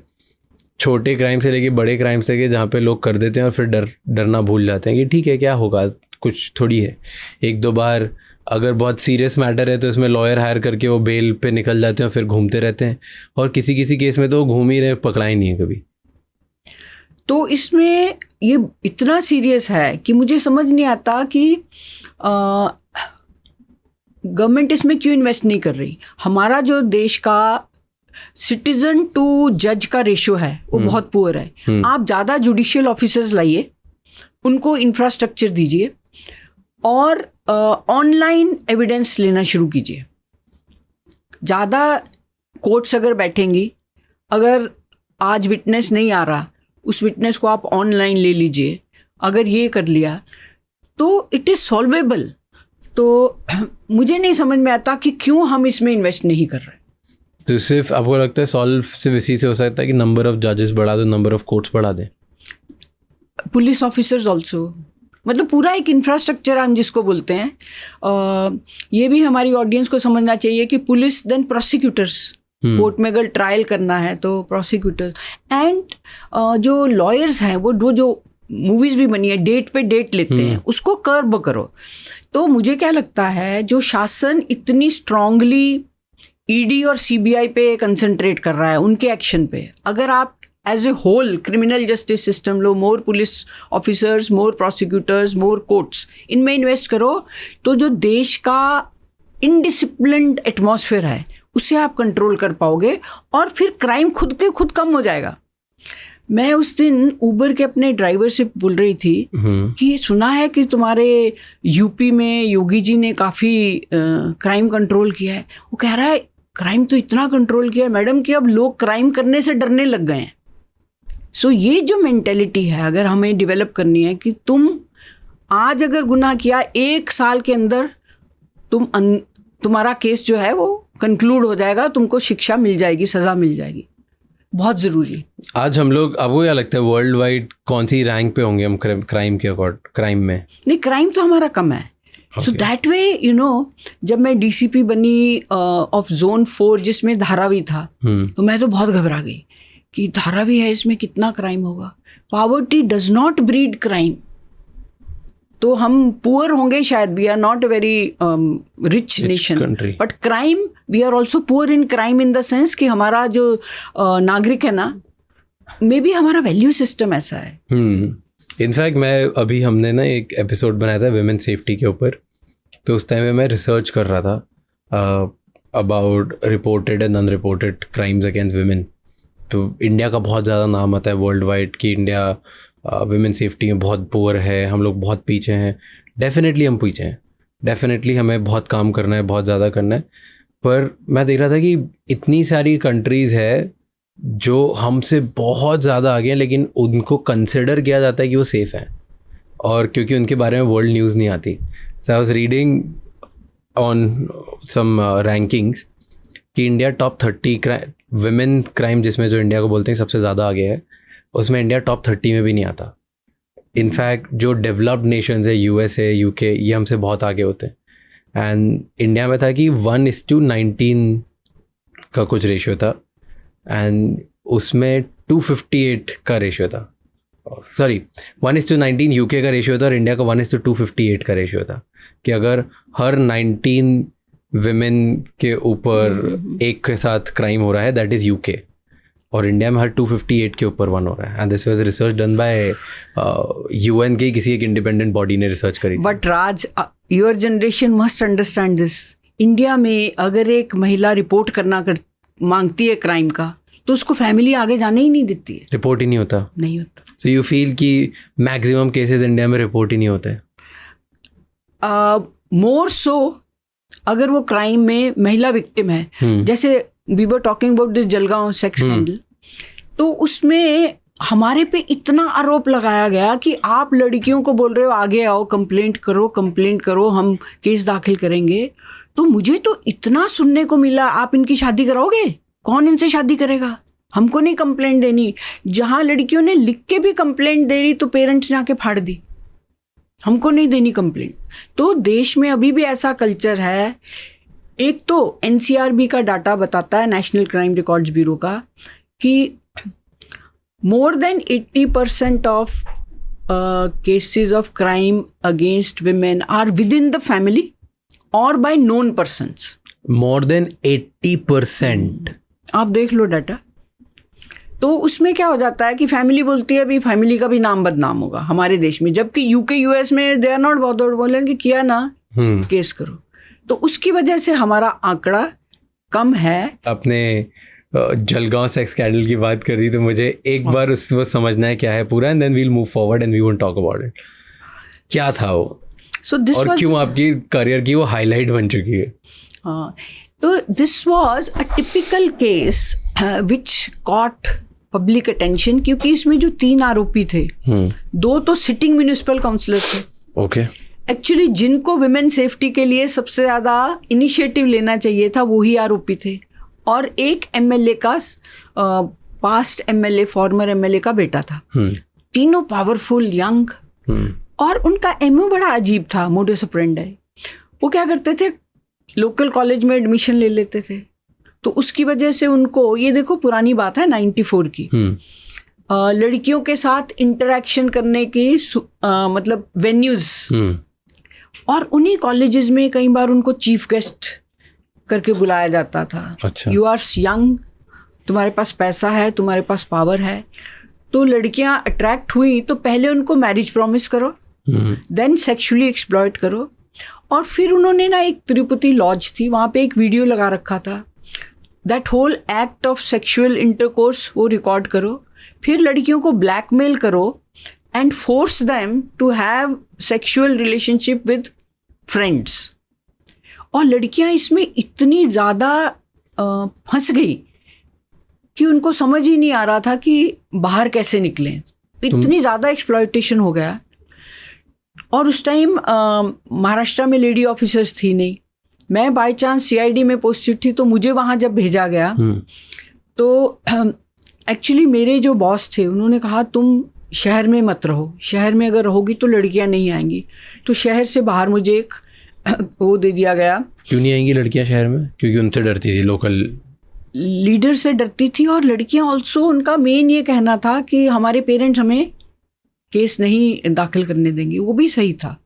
छोटे क्राइम से लेके बड़े क्राइम से जहाँ पे लोग कर देते हैं और फिर डरना भूल जाते हैं कि ठीक है क्या होगा, कुछ थोड़ी है। 1-2 बार अगर बहुत सीरियस मैटर है तो इसमें लॉयर हायर करके वो बेल पे निकल जाते हैं और फिर घूमते रहते हैं, और किसी केस में तो घूम ही रहे, पकड़ा ही नहीं है कभी। तो इसमें ये इतना सीरियस है कि मुझे समझ नहीं आता कि गवर्नमेंट इसमें क्यों इन्वेस्ट नहीं कर रही। हमारा जो देश का सिटीजन टू जज का रेशियो है वो बहुत पुअर है। आप ज़्यादा जुडिशियल ऑफिसर्स लाइए, उनको इंफ्रास्ट्रक्चर दीजिए और ऑनलाइन एविडेंस लेना शुरू कीजिए। ज़्यादा कोर्ट्स अगर बैठेंगी, अगर आज विटनेस नहीं आ रहा, उस विटनेस को आप ऑनलाइन ले लीजिए, अगर ये कर लिया तो इट इज़ सॉल्वेबल। तो मुझे नहीं समझ में आता कि क्यों हम इसमें इन्वेस्ट नहीं कर रहे। तो सिर्फ आपको लगता है सॉल्व सिर्फ इसी से हो सकता है कि नंबर ऑफ जजेस बढ़ा दो, नंबर ऑफ कोर्ट्स बढ़ा दें? पुलिस ऑफिसर्स ऑल्सो, मतलब पूरा एक इंफ्रास्ट्रक्चर हम जिसको बोलते हैं। ये भी हमारी ऑडियंस को समझना चाहिए कि पुलिस देन प्रोसिक्यूटर्स, कोर्ट में अगर ट्रायल करना है तो प्रोसिक्यूटर्स, एंड जो लॉयर्स हैं वो जो मूवीज भी बनी है डेट पे डेट लेते हैं, उसको कर्ब करो। तो मुझे क्या लगता है, जो शासन इतनी स्ट्रांगली ईडी और सीबीआई पे कंसंट्रेट कर रहा है, उनके एक्शन पे, अगर आप as a whole criminal justice system लो, more police officers, more prosecutors, more courts, इनमें इन्वेस्ट करो, तो जो देश का इनडिसिप्लिन्ड एटमॉस्फेयर है उसे आप कंट्रोल कर पाओगे और फिर क्राइम खुद कम हो जाएगा। मैं उस दिन उबर के अपने ड्राइवर से बोल रही थी कि सुना है कि तुम्हारे यूपी में योगी जी ने काफ़ी क्राइम कंट्रोल किया है। वो कह रहा है क्राइम तो इतना कंट्रोल किया है मैडम कि अब लोग क्राइम करने से डरने लग गए हैं। सो ये जो मेंटेलिटी है अगर हमें डेवलप करनी है कि तुम आज अगर गुनाह किया, 1 साल के अंदर तुम्हारा केस जो है वो कंक्लूड हो जाएगा, तुमको शिक्षा मिल जाएगी, सज़ा मिल जाएगी, बहुत ज़रूरी। आज हम लोग, आपको क्या लगता है वर्ल्ड वाइड कौन सी रैंक पे होंगे हम क्राइम के अकॉर्ड, क्राइम में? नहीं, क्राइम तो हमारा कम है। So that way you know, जब मैं डीसीपी बनी ऑफ जोन 4 जिसमें धारावी था, तो मैं तो बहुत घबरा गई कि धारावी है, इसमें कितना क्राइम होगा। Poverty does not breed crime. तो हम पुअर होंगे शायद, we are not a very rich nation, but crime, we are also poor in crime in the sense कि हमारा जो नागरिक है ना, मे बी हमारा वैल्यू सिस्टम ऐसा है। इनफैक्ट मैं हमने ना एक एपिसोड बनाया था विमेन सेफ्टी के ऊपर, तो उस टाइम में मैं रिसर्च कर रहा था about reported and unreported crimes against women. तो इंडिया का बहुत ज़्यादा नाम आता है वर्ल्ड वाइड कि इंडिया विमेन सेफ्टी में बहुत पुअर है, हम लोग बहुत पीछे हैं। डेफिनेटली हम पीछे हैं, डेफिनेटली हमें बहुत काम करना है, बहुत ज़्यादा करना है। पर मैं देख रहा था कि इतनी सारी कंट्रीज़ है जो हमसे बहुत ज़्यादा आगे हैं, लेकिन उनको कंसिडर किया जाता है कि वो सेफ़ हैं, और क्योंकि उनके बारे में वर्ल्ड न्यूज़ नहीं आती। So I was reading on some rankings कि इंडिया टॉप 30 विमेन क्राइम जिसमें जो इंडिया को बोलते हैं सबसे ज़्यादा आगे है, उसमें इंडिया टॉप 30 में भी नहीं आता। इनफैक्ट जो डेवलप्ड नेशंस है, USA, UK, ये हमसे बहुत आगे होते हैं। एंड इंडिया में था कि 1:19 का कुछ रेशियो था, एंड उसमें 258 का रेशियो था। सॉरी, 1:19 UK का रेशियो था और इंडिया का 1:258 का रेशियो था कि अगर हर 19 विमेन के ऊपर एक के साथ क्राइम हो रहा है, दैट इज़ UK, और इंडिया में हर 258 के ऊपर 1 हो रहा है। And this was research done by UN के किसी एक इंडिपेंडेंट बॉडी ने रिसर्च करी थी। But Raj, your generation must understand this. India में अगर एक महिला रिपोर्ट करना मांगती है क्राइम का, तो उसको फैमिली आगे जाने ही नहीं देती है, रिपोर्ट ही नहीं होता। सो यू फील कि मैक्सिमम केसेस इंडिया में रिपोर्ट ही नहीं होते? मोर सो अगर वो क्राइम में महिला विक्टिम है, जैसे we were talking about this Jalgaon sex scandal, तो उसमें हमारे पे इतना आरोप लगाया गया कि आप लड़कियों को बोल रहे हो आगे आओ, कंप्लेंट करो, हम केस दाखिल करेंगे। तो मुझे तो इतना सुनने को मिला, आप इनकी शादी कराओगे? कौन इनसे शादी करेगा? हमको नहीं कंप्लेंट देनी। जहाँ लड़कियों ने लिख के भी कंप्लेंट दे रही तो पेरेंट्स ने आके फाड़ दी, हमको नहीं देनी कंप्लेंट। तो देश में अभी भी ऐसा कल्चर है। एक तो NCRB का डाटा बताता है, नेशनल क्राइम रिकॉर्ड्स ब्यूरो का, कि more than 80% of cases of crime against women are within the family or by known persons. More than 80%? आप देख लो डाटा। तो उसमें क्या हो जाता है कि फैमिली बोलती है, अभी फैमिली का भी नाम बदनाम होगा हमारे देश में, जबकि UK US में दे आर नॉट बॉदर्ड, बोलेंगे किया ना केस करो। तो उसकी वजह से हमारा आंकड़ा कम है। अपने जलगांव सेक्स स्कैंडल की बात कर दी तो मुझे एक बार वो समझना है क्या है पूरा, and then we will move forward and we won't talk about it. क्या था वो? और क्यों आपकी करियर की वो हाईलाइट बन चुकी है? हाँ, तो this was a typical case which caught public attention, क्योंकि इसमें जो 3 आरोपी थे, 2 तो सिटिंग म्युनिसिपल काउंसलर थे। ओके। एक्चुअली जिनको विमेन सेफ्टी के लिए सबसे ज़्यादा इनिशिएटिव लेना चाहिए था वही आरोपी थे, और एक MLA का, पास्ट MLA, फॉर्मर MLA का बेटा था। तीनों पावरफुल, यंग, और उनका MO बड़ा अजीब था, मोडस ऑपरेंडी। वो क्या करते थे, लोकल कॉलेज में एडमिशन ले लेते थे। तो उसकी वजह से उनको, ये देखो पुरानी बात है 94 की, लड़कियों के साथ इंटरेक्शन करने की मतलब वेन्यूज, और उन्हीं कॉलेजेस में कई बार उनको चीफ गेस्ट करके बुलाया जाता था। अच्छा। यू आर यंग, तुम्हारे पास पैसा है, तुम्हारे पास पावर है, तो लड़कियां अट्रैक्ट हुई तो पहले उनको मैरिज प्रॉमिस करो, देन सेक्सुअली एक्सप्लॉइट करो। और फिर उन्होंने ना, एक तिरुपति लॉज थी, वहाँ पे एक वीडियो लगा रखा था, that whole act of sexual intercourse वो रिकॉर्ड करो, फिर लड़कियों को ब्लैकमेल करो and force them to have sexual relationship with friends. और लड़कियां इसमें इतनी ज़्यादा फंस गई कि उनको समझ ही नहीं आ रहा था कि बाहर कैसे निकलें, इतनी ज़्यादा एक्सप्लॉयटेशन हो गया। और उस टाइम महाराष्ट्र में लेडी ऑफिसर्स थी नहीं, मैं बाय चांस CID में पोस्टेड थी, तो मुझे वहाँ जब भेजा गया तो एक्चुअली मेरे जो बॉस थे उन्होंने कहा तुम शहर में मत रहो, शहर में अगर रहोगी तो लड़कियां नहीं आएंगी। तो शहर से बाहर मुझे एक वो दे दिया गया। क्यों नहीं आएंगी लड़कियां शहर में? क्योंकि उनसे डरती थी लोकल लीडर से डरती थी, और लड़कियां ऑल्सो, उनका मेन ये कहना था कि हमारे पेरेंट्स हमें केस नहीं दाखिल करने देंगे। वो भी सही था।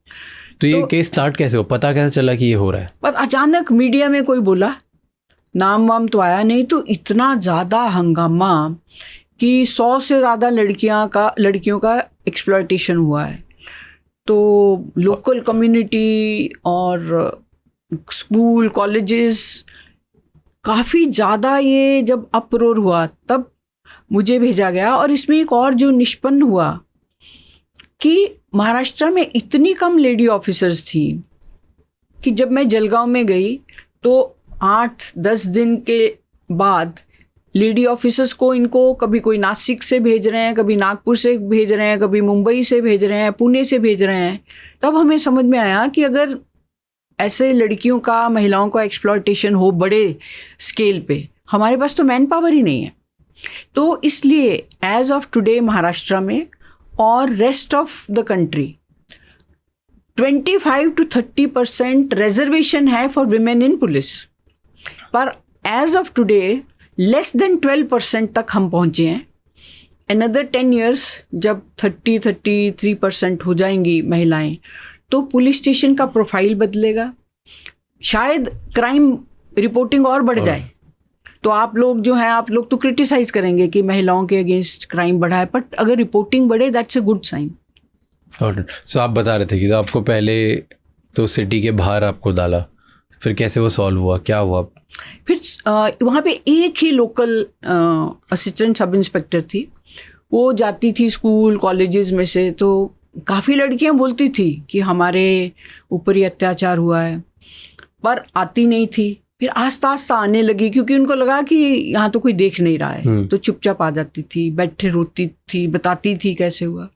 तो ये केस स्टार्ट कैसे हो, पता कैसे चला कि ये हो रहा है? पर अचानक मीडिया में कोई बोला, नाम वाम तो आया नहीं, तो इतना ज़्यादा हंगामा कि 100 से ज़्यादा लड़कियों का एक्सप्लॉयटेशन हुआ है। तो लोकल कम्युनिटी और स्कूल कॉलेजेस काफ़ी ज़्यादा, ये जब अप्रोर हुआ तब मुझे भेजा गया। और इसमें एक और जो निष्पन्न हुआ कि महाराष्ट्र में इतनी कम लेडी ऑफिसर्स थी कि जब मैं जलगांव में गई तो 8-10 दिन के बाद लेडी ऑफिसर्स को, इनको कभी कोई नासिक से भेज रहे हैं, कभी नागपुर से भेज रहे हैं, कभी मुंबई से भेज रहे हैं, पुणे से भेज रहे हैं। तब हमें समझ में आया कि अगर ऐसे लड़कियों का, महिलाओं का एक्सप्लॉयटेशन हो बड़े स्केल पे, हमारे पास तो मैन पावर ही नहीं है। तो इसलिए एज ऑफ टुडे महाराष्ट्र में और rest of the country 25 to 30% reservation है फॉर विमेन इन पुलिस, पर as of today less than 12% तक हम पहुंचे हैं। अनदर 10 years जब 30-33% हो जाएंगी महिलाएं, तो पुलिस स्टेशन का प्रोफाइल बदलेगा, शायद क्राइम रिपोर्टिंग और बढ़ जाए। तो आप लोग जो हैं, आप लोग तो क्रिटिसाइज करेंगे कि महिलाओं के अगेंस्ट क्राइम बढ़ा है, बट अगर रिपोर्टिंग बढ़े दैट्स अ गुड साइन। सो आप बता रहे थे कि तो आपको पहले तो सिटी के बाहर आपको डाला, फिर कैसे वो सॉल्व हुआ, क्या हुआ? फिर वहाँ पे एक ही लोकल असिस्टेंट सब इंस्पेक्टर थी, वो जाती थी स्कूल कॉलेजेस में से, तो काफ़ी लड़कियाँ बोलती थी कि हमारे ऊपर ही अत्याचार हुआ है, पर आती नहीं थी। फिर आस्ता आस्ता आने लगी, क्योंकि उनको लगा कि यहाँ तो कोई देख नहीं रहा है, तो चुपचाप आ जाती थी, बैठे रोती थी, बताती थी कैसे हुआ।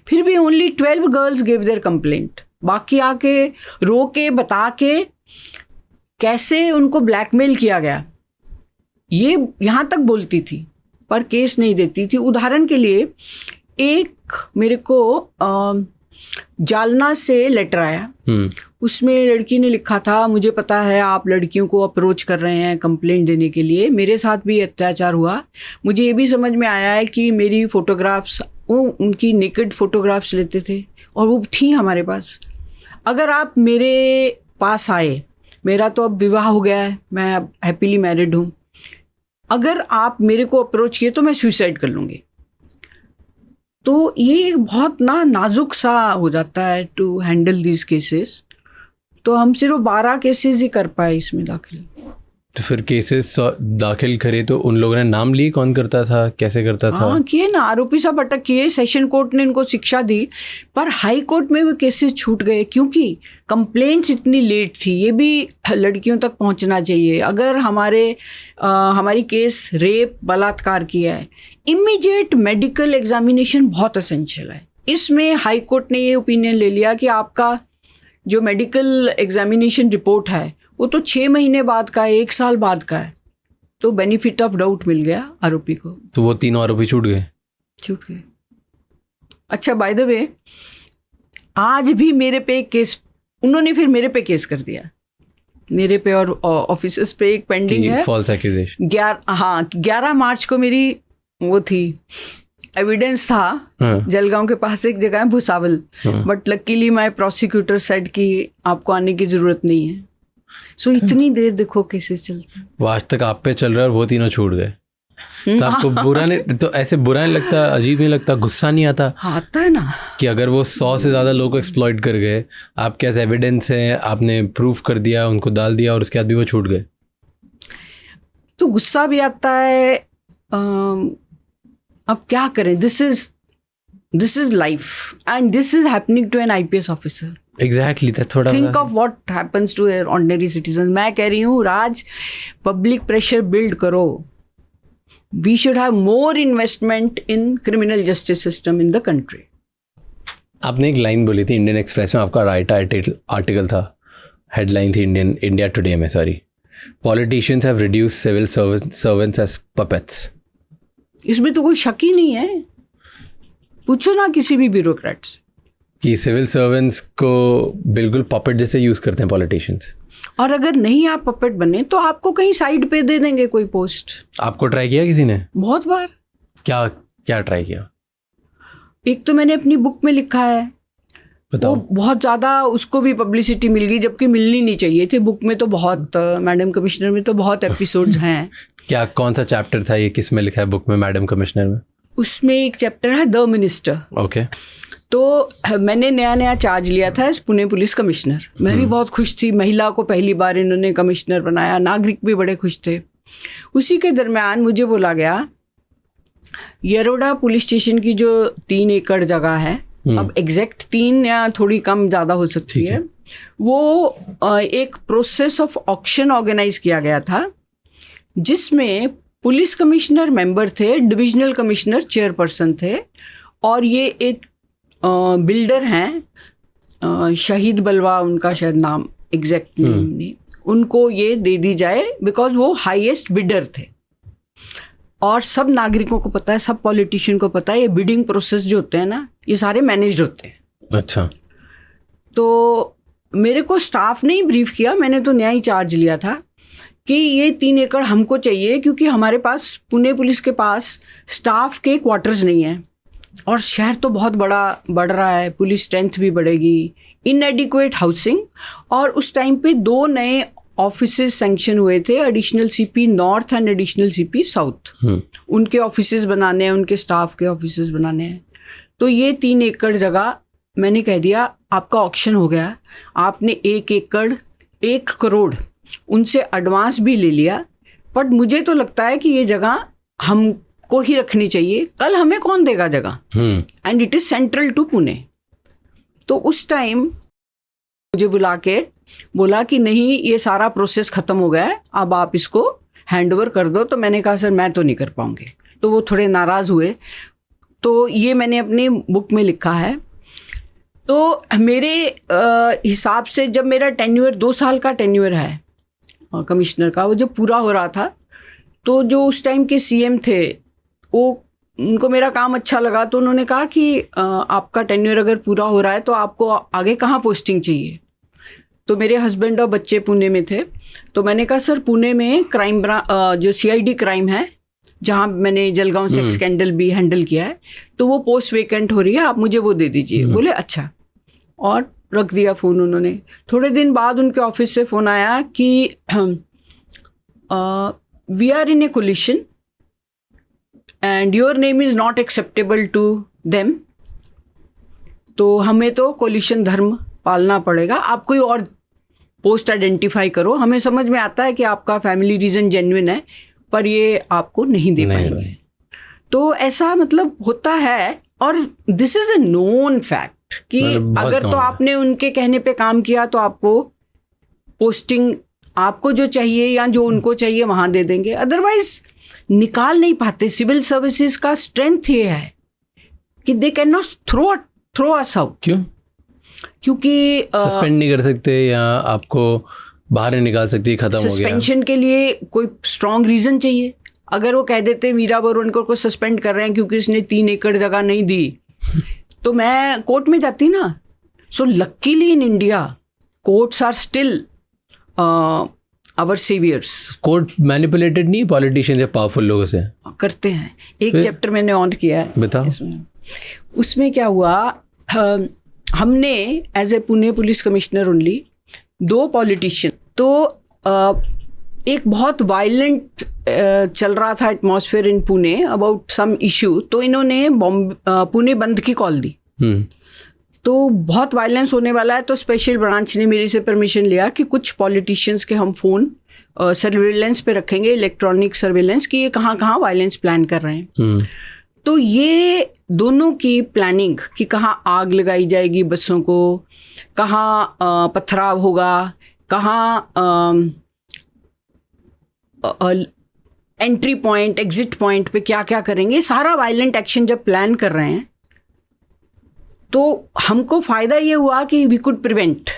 फिर भी only 12 girls give their complaint, बाकी आके रो के बता के कैसे उनको ब्लैकमेल किया गया, ये यहाँ तक बोलती थी, पर केस नहीं देती थी। उदाहरण के लिए एक मेरे को जालना से लेटर आया, उसमें लड़की ने लिखा था, मुझे पता है आप लड़कियों को अप्रोच कर रहे हैं कंप्लेंट देने के लिए, मेरे साथ भी अत्याचार हुआ, मुझे ये भी समझ में आया है कि मेरी फ़ोटोग्राफ्स, वो उनकी नेकेड फ़ोटोग्राफ्स लेते थे और वो थी हमारे पास। अगर आप मेरे पास आए, मेरा तो अब विवाह हो गया है, मैं अब हैप्पीली मैरिड हूँ, अगर आप मेरे को अप्रोच किए तो मैं सुसाइड कर लूँगी। तो ये बहुत नाजुक सा हो जाता है टू हैंडल दीज केसेस। तो हम सिर्फ 12 केसेस ही कर पाए इसमें दाखिल। तो फिर केसेस दाखिल करे तो उन लोगों ने नाम लिए, कौन करता था, कैसे करता था? हाँ किए ना, आरोपी सब अटक किए, सेशन कोर्ट ने इनको शिक्षा दी, पर हाई कोर्ट में वो केसेस छूट गए क्योंकि कंप्लेंट्स इतनी लेट थी। ये भी लड़कियों तक पहुंचना चाहिए। अगर हमारी केस रेप बलात्कार किया है, इमीडिएट मेडिकल एग्जामिनेशन बहुत एसेंशियल है। इसमें हाई कोर्ट ने ये ओपिनियन ले लिया कि आपका जो मेडिकल एग्जामिनेशन रिपोर्ट है वो तो 6 महीने बाद का है, 1 साल बाद का है, तो बेनिफिट ऑफ डाउट मिल गया आरोपी को। तो वो 3 आरोपी छूट गए। अच्छा, बाय द वे, आज भी मेरे पे एक केस, उन्होंने फिर मेरे पे केस कर दिया, मेरे पे और ऑफिसर्स पे एक पेंडिंग है, फॉल्स एक्यूजेशन। 11 मार्च को मेरी वो थी, एविडेंस था जलगांव के पास एक जगह है Bhusawal, but luckily my prosecutor said कि आपको आने की जरूरत नहीं है। सो इतनी देर देखो केसेस चलते हैं। वो आज तक आप पे चल रहा है और वो तीनों छूट गए। तो आपको बुरा नहीं, तो ऐसे बुरा नहीं लगता, अजीब नहीं लगता, गुस्सा नहीं आता? आता है ना कि अगर वो 100 से ज़्यादा लोग को एक्सप्लॉइट कर गए, आपके पास एविडेंस है, आपने प्रूफ कर दिया, उनको डाल दिया और उसके बाद भी वो छूट गए, तो गुस्सा भी आता है। अब क्या करें, this is life and this is happening to an IPS officer. Exactly, थोड़ा think of what happens to ordinary citizen. मैं कह रही हूँ राज, पब्लिक प्रेशर बिल्ड करो। We should have more investment in criminal justice system in the country. आपने एक line बोली थी इंडियन एक्सप्रेस में, आपका राइट आर्टिकल था, हेडलाइन थी इंडिया टुडे में, sorry, politicians have reduced civil servants as puppets. इसमें तो कोई शक ही नहीं है, पूछो ना किसी भी ब्यूरोक्रेट्स कि सिविल सर्वेंट्स को बिल्कुल पॉपेट जैसे यूज़ करते हैं पॉलिटिशियंस। और अगर नहीं आप पपेट बने तो आपको कहीं साइड पे दे देंगे कोई पोस्ट। आपको ट्राई किया किसी ने? बहुत बार। क्या क्या ट्राई किया? एक तो मैंने अपनी बुक में लिखा है, बताओ। वो बहुत ज़्यादा उसको भी पब्लिसिटी मिल गई, जबकि मिलनी नहीं चाहिए थी। बुक में तो बहुत, मैडम कमिश्नर में तो बहुत एपिसोड्स हैं। क्या, कौन सा चैप्टर था ये? किस में लिखा है बुक में, मैडम कमिश्नर में? उसमें एक चैप्टर है द मिनिस्टर। ओके। तो मैंने नया चार्ज लिया था एज पुणे पुलिस कमिश्नर। मैं भी बहुत खुश थी, महिला को पहली बार इन्होंने कमिश्नर बनाया, नागरिक भी बड़े खुश थे। उसी के दरमियान मुझे बोला गया येरोडा पुलिस स्टेशन की जो 3 एकड़ जगह है, अब एग्जैक्ट 3 या थोड़ी कम ज़्यादा हो सकती है, वो एक प्रोसेस ऑफ ऑक्शन ऑर्गेनाइज किया गया था, जिसमें पुलिस कमिश्नर मेंबर थे, डिविजनल कमिश्नर चेयरपर्सन थे, और ये एक बिल्डर हैं, शहीद बलवा उनका शायद नाम, एग्जैक्ट नेम नहीं, उनको ये दे दी जाए बिकॉज वो हाईएस्ट बिडर थे। और सब नागरिकों को पता है, सब पॉलिटिशियन को पता है, ये बिडिंग प्रोसेस जो होते हैं ना, ये सारे मैनेज्ड होते हैं। अच्छा। तो मेरे को स्टाफ ने ही ब्रीफ किया, मैंने तो नया ही चार्ज लिया था कि ये 3 एकड़ हमको चाहिए, क्योंकि हमारे पास पुणे पुलिस के पास स्टाफ के क्वार्टर्स नहीं है, और शहर तो बहुत बड़ा बढ़ रहा है, पुलिस स्ट्रेंथ भी बढ़ेगी, इनएडिक्वेट हाउसिंग। और उस टाइम पे 2 नए ऑफिसेज सैंक्शन हुए थे, additional CP north and additional CP south. उनके ऑफिसेज बनाने हैं, उनके स्टाफ के ऑफिसेज बनाने हैं। तो ये 3 एकड़ जगह मैंने कह दिया आपका ऑक्शन हो गया, आपने 1 एकड़ 1 करोड़ उनसे एडवांस भी ले लिया, बट मुझे तो लगता है कि ये जगह हमको ही रखनी चाहिए, कल हमें कौन देगा जगह, and it is central to Pune. तो उस टाइम मुझे बुला के बोला कि नहीं, ये सारा प्रोसेस खत्म हो गया है, अब आप इसको हैंड ओवर कर दो। तो मैंने कहा सर मैं तो नहीं कर पाऊंगी। तो वो थोड़े नाराज़ हुए। तो ये मैंने अपनी बुक में लिखा है। तो मेरे हिसाब से जब मेरा टेन्योर 2 साल का टेन्योर है कमिश्नर का, वो जब पूरा हो रहा था, तो जो उस टाइम के सीएम थे, वो उनको मेरा काम अच्छा लगा, तो उन्होंने कहा कि आपका टेन्योर अगर पूरा हो रहा है तो आपको आगे कहाँ पोस्टिंग चाहिए। तो मेरे हस्बैंड और बच्चे पुणे में थे, तो मैंने कहा सर पुणे में क्राइम जो सीआईडी क्राइम है, जहाँ मैंने जलगांव सेक्स स्कैंडल भी हैंडल किया है, तो वो पोस्ट वेकेंट हो रही है, आप मुझे वो दे दीजिए। बोले अच्छा, और रख दिया फ़ोन उन्होंने। थोड़े दिन बाद उनके ऑफिस से फ़ोन आया कि we are in a coalition and your name is not acceptable to them, तो हमें तो कोलिशन धर्म पालना पड़ेगा, आप कोई और पोस्ट आइडेंटिफाई करो। हमें समझ में आता है कि आपका फैमिली रीज़न जेन्युइन है, पर ये आपको नहीं दे पाएंगे। तो ऐसा मतलब होता है, और this is a known fact कि अगर तो आपने उनके कहने पे काम किया तो आपको पोस्टिंग, आपको जो चाहिए या जो उनको चाहिए वहाँ दे देंगे, अदरवाइज निकाल नहीं पाते। सिविल सर्विसेज का स्ट्रेंथ ये है कि they can not throw us out. क्यों? क्योंकि सस्पेंड नहीं कर सकते या आपको बाहर नहीं निकाल सकती, खत्म हो गया। सस्पेंशन के लिए कोई स्ट्रॉन्ग रीजन चाहिए। अगर वो कह देते मीरा बरुवन को सस्पेंड कर रहे हैं क्योंकि उसने 3 एकड़ जगह नहीं दी, तो मैं कोर्ट में जाती ना। So luckily in India courts are still our saviours. Court manipulated नहीं पॉलिटिशियंस या पावरफुल लोगों से करते हैं। एक चैप्टर मैंने ऑन किया है, बताओ। उसमें क्या हुआ, हमने as a Pune police commissioner only 2 politician, तो एक बहुत वायलेंट चल रहा था atmosphere in Pune about some issue, तो इन्होंने पुणे बंद की कॉल दी। तो बहुत वायलेंस होने वाला है, तो स्पेशल ब्रांच ने मेरे से परमिशन लिया कि कुछ पॉलिटिशियंस के हम फ़ोन सर्विलेंस पे रखेंगे, इलेक्ट्रॉनिक सर्विलेंस, कि ये कहाँ कहाँ वायलेंस प्लान कर रहे हैं। तो ये दोनों की प्लानिंग कि कहाँ आग लगाई जाएगी बसों को, कहाँ पथराव होगा, कहाँ एंट्री पॉइंट एग्जिट पॉइंट पे क्या क्या करेंगे, सारा वायलेंट एक्शन जब प्लान कर रहे हैं, तो हमको फ़ायदा ये हुआ कि वी कुड प्रिवेंट,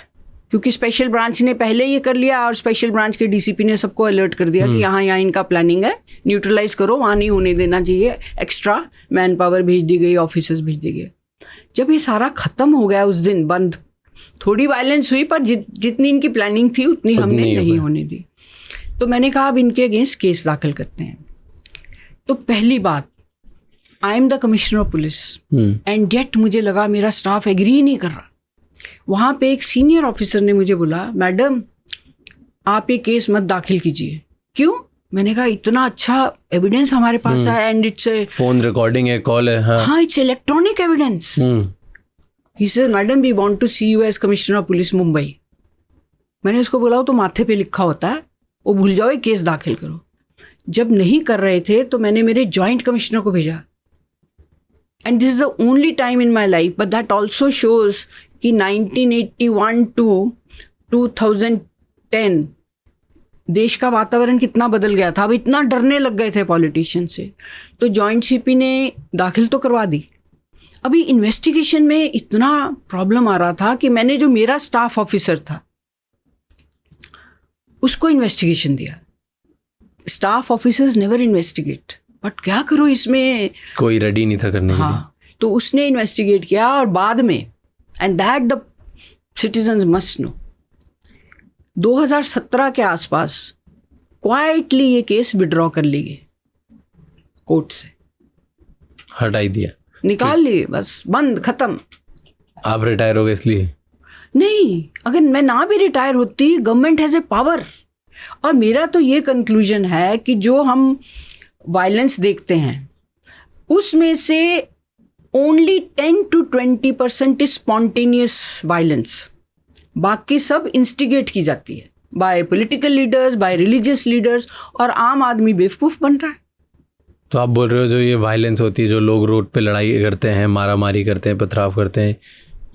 क्योंकि स्पेशल ब्रांच ने पहले ये कर लिया और स्पेशल ब्रांच के डीसीपी ने सबको अलर्ट कर दिया कि यहाँ इनका प्लानिंग है, न्यूट्रलाइज करो, वहाँ नहीं होने देना चाहिए। एक्स्ट्रा मैन पावर भेज दी गई, ऑफिसर्स भेज दी गए। जब ये सारा ख़त्म हो गया उस दिन बंद, थोड़ी वायलेंस हुई, पर जितनी इनकी प्लानिंग थी उतनी हमने नहीं होने दी। तो मैंने कहा अब इनके अगेंस्ट केस दाखिल करते हैं। तो पहली बात, I am the commissioner of police and yet मुझे लगा मेरा स्टाफ एग्री नहीं कर रहा। वहाँ पे एक सीनियर ऑफिसर ने मुझे बोला, मैडम आप ये केस मत दाखिल कीजिए। क्यों? मैंने कहा इतना अच्छा एविडेंस हमारे पास है एंड इट्स फोन रिकॉर्डिंग है, कॉल है। हाँ, it's electronic evidence. He said madam we want to see you as commissioner of police Mumbai. मैंने उसको बोला वो तो माथे पे लिखा होता है, वो भूल जाओ, ये केस दाखिल करो। जब नहीं कर रहे थे तो मैंने मेरे जॉइंट कमिश्नर को भेजा, and this is the only time in my life, but that also shows कि 1981 टू 2010 देश का वातावरण कितना बदल गया था। अब इतना डरने लग गए थे पॉलिटिशियन से। तो जॉइंट सीपी ने दाखिल तो करवा दी। अभी इन्वेस्टिगेशन में इतना प्रॉब्लम आ रहा था कि मैंने जो मेरा स्टाफ ऑफिसर था उसको इन्वेस्टिगेशन दिया। Staff officers never investigate, but क्या करो, इसमें कोई रेडी नहीं था करने के लिए। हाँ, तो उसने इन्वेस्टिगेट किया और बाद में, and that the citizens must know, 2017 के आसपास क्वाइटली ये केस विड्रॉ कर ली गई कोर्ट से, हटाई दिया, निकाल लिए, बस बंद, खत्म। आप रिटायर हो गए इसलिए? नहीं, अगर मैं ना भी रिटायर होती, गवर्नमेंट हैज़ ए पावर। और मेरा तो ये कंक्लूजन है कि जो हम वायलेंस देखते हैं उसमें से only 10 to 20% is spontaneous violence, बाकी सब इंस्टिगेट की जाती है by political leaders, by religious leaders, और आम आदमी बेवकूफ़ बन रहा है। तो आप बोल रहे हो जो ये वायलेंस होती है, जो लोग रोड पे लड़ाई करते हैं, मारामारी करते हैं, पथराव करते हैं,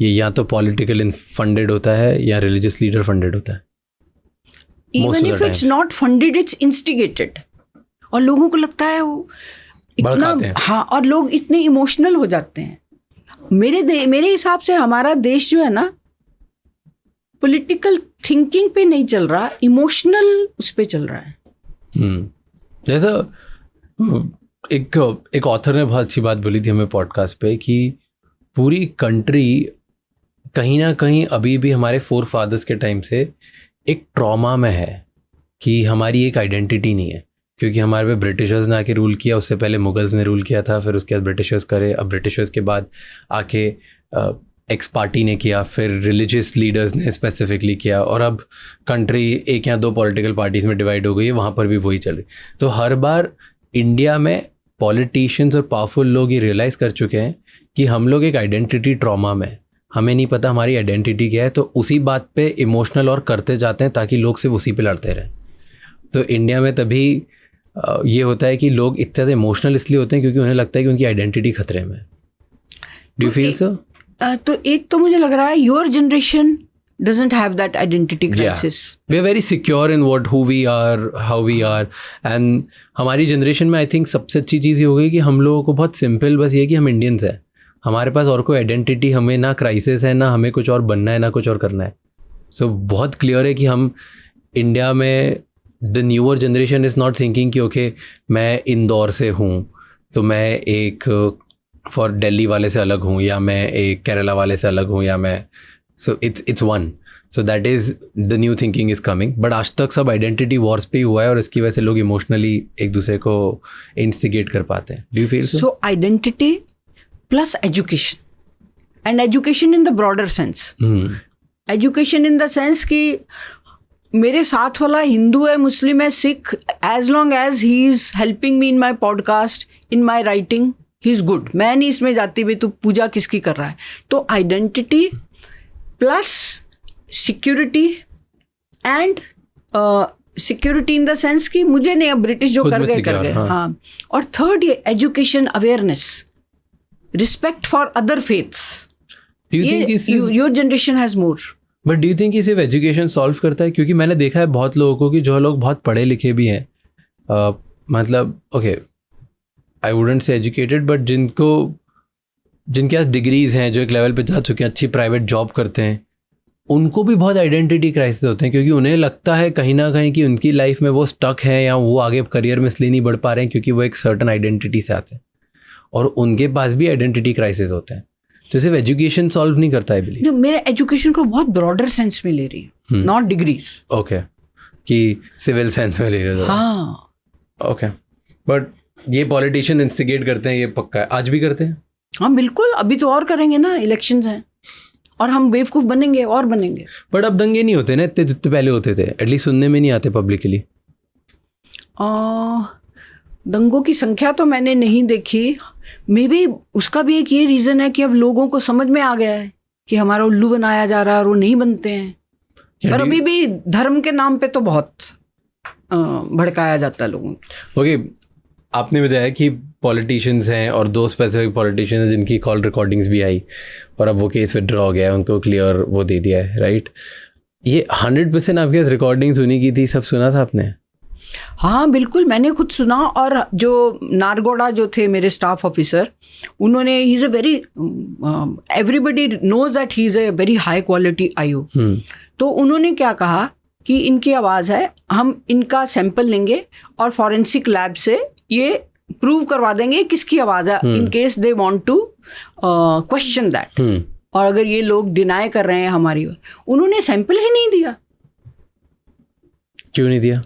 ये या तो पॉलिटिकल फंडेड होता है या रिलीजियस लीडर फंडेड होता है। Even if it's not funded, it's instigated. और लोगों को लगता है वो इतना, हाँ, और लोग इतने इमोशनल हो जाते हैं। मेरे हिसाब से हमारा देश जो है ना, पॉलिटिकल थिंकिंग पे नहीं चल रहा, इमोशनल उस पे चल रहा है। जैसा एक ऑथर ने बहुत अच्छी बात बोली थी हमें पॉडकास्ट पे कि पूरी कंट्री कहीं ना कहीं अभी भी हमारे फोर फादर्स के टाइम से एक ट्रॉमा में है कि हमारी एक आइडेंटिटी नहीं है, क्योंकि हमारे पे ब्रिटिशर्स ने आके रूल किया, उससे पहले मुगल्स ने रूल किया था, फिर उसके बाद ब्रिटिशर्स करे, अब ब्रिटिशर्स के बाद आके एक्स पार्टी ने किया, फिर रिलीजियस लीडर्स ने स्पेसिफिकली किया, और अब कंट्री एक या दो पॉलिटिकल पार्टीज़ में डिवाइड हो गई है, वहाँ पर भी वही चल रही। तो हर बार इंडिया में पॉलिटिशियंस और पावरफुल लोग ये रियलाइज़ कर चुके हैं कि हम लोग एक आइडेंटिटी ट्रॉमा में, हमें नहीं पता हमारी आइडेंटिटी क्या है, तो उसी बात पे इमोशनल और करते जाते हैं ताकि लोग सिर्फ उसी पे लड़ते रहें। तो इंडिया में तभी ये होता है कि लोग इतने से इमोशनल इसलिए होते हैं क्योंकि उन्हें लगता है कि उनकी आइडेंटिटी खतरे में। Do you feel so? तो एक तो मुझे लग रहा है your generation doesn't have that identity crisis. We are very secure in who we are, how we are, and हमारी जनरेशन में आई थिंक सबसे अच्छी चीज़ ये हो गई कि हम लोगों को बहुत सिंपल बस ये कि हम इंडियंस हैं, हमारे पास और कोई आइडेंटिटी, हमें ना क्राइसिस है, ना हमें कुछ और बनना है, ना कुछ और करना है। सो बहुत क्लियर है कि हम इंडिया में the newer generation is not thinking कि ओके मैं इंदौर से हूँ तो मैं एक फॉर दिल्ली वाले से अलग हूँ, या मैं एक केरला वाले से अलग हूँ, या मैं so it's one, so that is the new thinking is coming, but आज तक सब identity wars पे ही हुआ है और इसकी वजह से लोग emotionally एक दूसरे को instigate कर पाते हैं। Do you feel so? So identity plus education, and education in the broader sense. Education in the sense कि मेरे साथ वाला हिंदू है, मुस्लिम है, Sikh, as long as he is helping me in my podcast, in my writing, he is good. मैं नहीं इसमें जाती भी तू पूजा किसकी कर रहा है। तो identity plus security, and security in the sense कि मुझे नहीं, अब ब्रिटिश जो कर गए, हाँ। और थर्ड ये education, awareness, respect for other faiths. Your generation has more. But do you think सिर्फ एजुकेशन सॉल्व करता है? क्योंकि मैंने देखा है बहुत लोगों को कि जो लोग बहुत पढ़े लिखे भी हैं, मतलब okay I wouldn't say educated, but जिनके पास डिग्रीज़ हैं, जो एक लेवल पे जा चुके हैं, अच्छी प्राइवेट जॉब करते हैं, उनको भी बहुत आइडेंटिटी क्राइसिस होते हैं, क्योंकि उन्हें लगता है कहीं ना कहीं कि उनकी लाइफ में वो स्टक है, या वो आगे करियर में इसलिए नहीं बढ़ पा रहे हैं क्योंकि वो एक सर्टन आइडेंटिटी से आते हैं, और उनके पास भी आइडेंटिटी क्राइसिस होते हैं। तो सिर्फ एजुकेशन सॉल्व नहीं करता है बिलीव? मेरे एजुकेशन को बहुत ब्रॉडर सेंस में ले रही हूँ, नॉट डिग्रीज। ओके, कि सिविल साइंस में ले रहे हो? हाँ। ओके, बट ये पॉलिटिशियन इंस्टिगेट करते हैं, ये पक्का है, आज भी करते हैं? हाँ बिल्कुल, अभी तो और करेंगे ना, इलेक्शंस हैं और हम बेवकूफ़ बनेंगे और बनेंगे। बट अब दंगे नहीं होते ना इतने जितने पहले होते थे, एटलीस्ट सुनने में नहीं आते पब्लिकली। दंगों की संख्या तो मैंने नहीं देखी, मे बी उसका भी एक ये रीज़न है कि अब लोगों को समझ में आ गया है कि हमारा उल्लू बनाया जा रहा है और वो नहीं बनते हैं। पर अभी भी धर्म के नाम पे तो बहुत भड़काया जाता है लोगों को। ओके, आपने बताया कि पॉलिटिशियंस हैं और 2 स्पेसिफिक पॉलिटिशियंस हैं जिनकी कॉल रिकॉर्डिंग्स भी आई और अब वो केस विड्रॉ हो गया है, उनको क्लियर वो दे दिया है, राइट? ये 100% आपके पास रिकॉर्डिंग सुनी की थी, सब सुना था आपने? हाँ बिल्कुल, मैंने खुद सुना। और जो नारगोड़ा जो थे मेरे स्टाफ ऑफिसर, उन्होंने, he is a very, everybody knows that he is a very high quality IO. तो उन्होंने क्या कहा कि इनकी आवाज़ है, हम इनका सैंपल लेंगे और फॉरेंसिक लैब से ये प्रूव करवा देंगे किसकी आवाज़ है, in case they want to question that. और अगर ये लोग डिनाई कर रहे हैं हमारी, उन्होंने सैंपल ही नहीं दिया। क्यों नहीं दिया?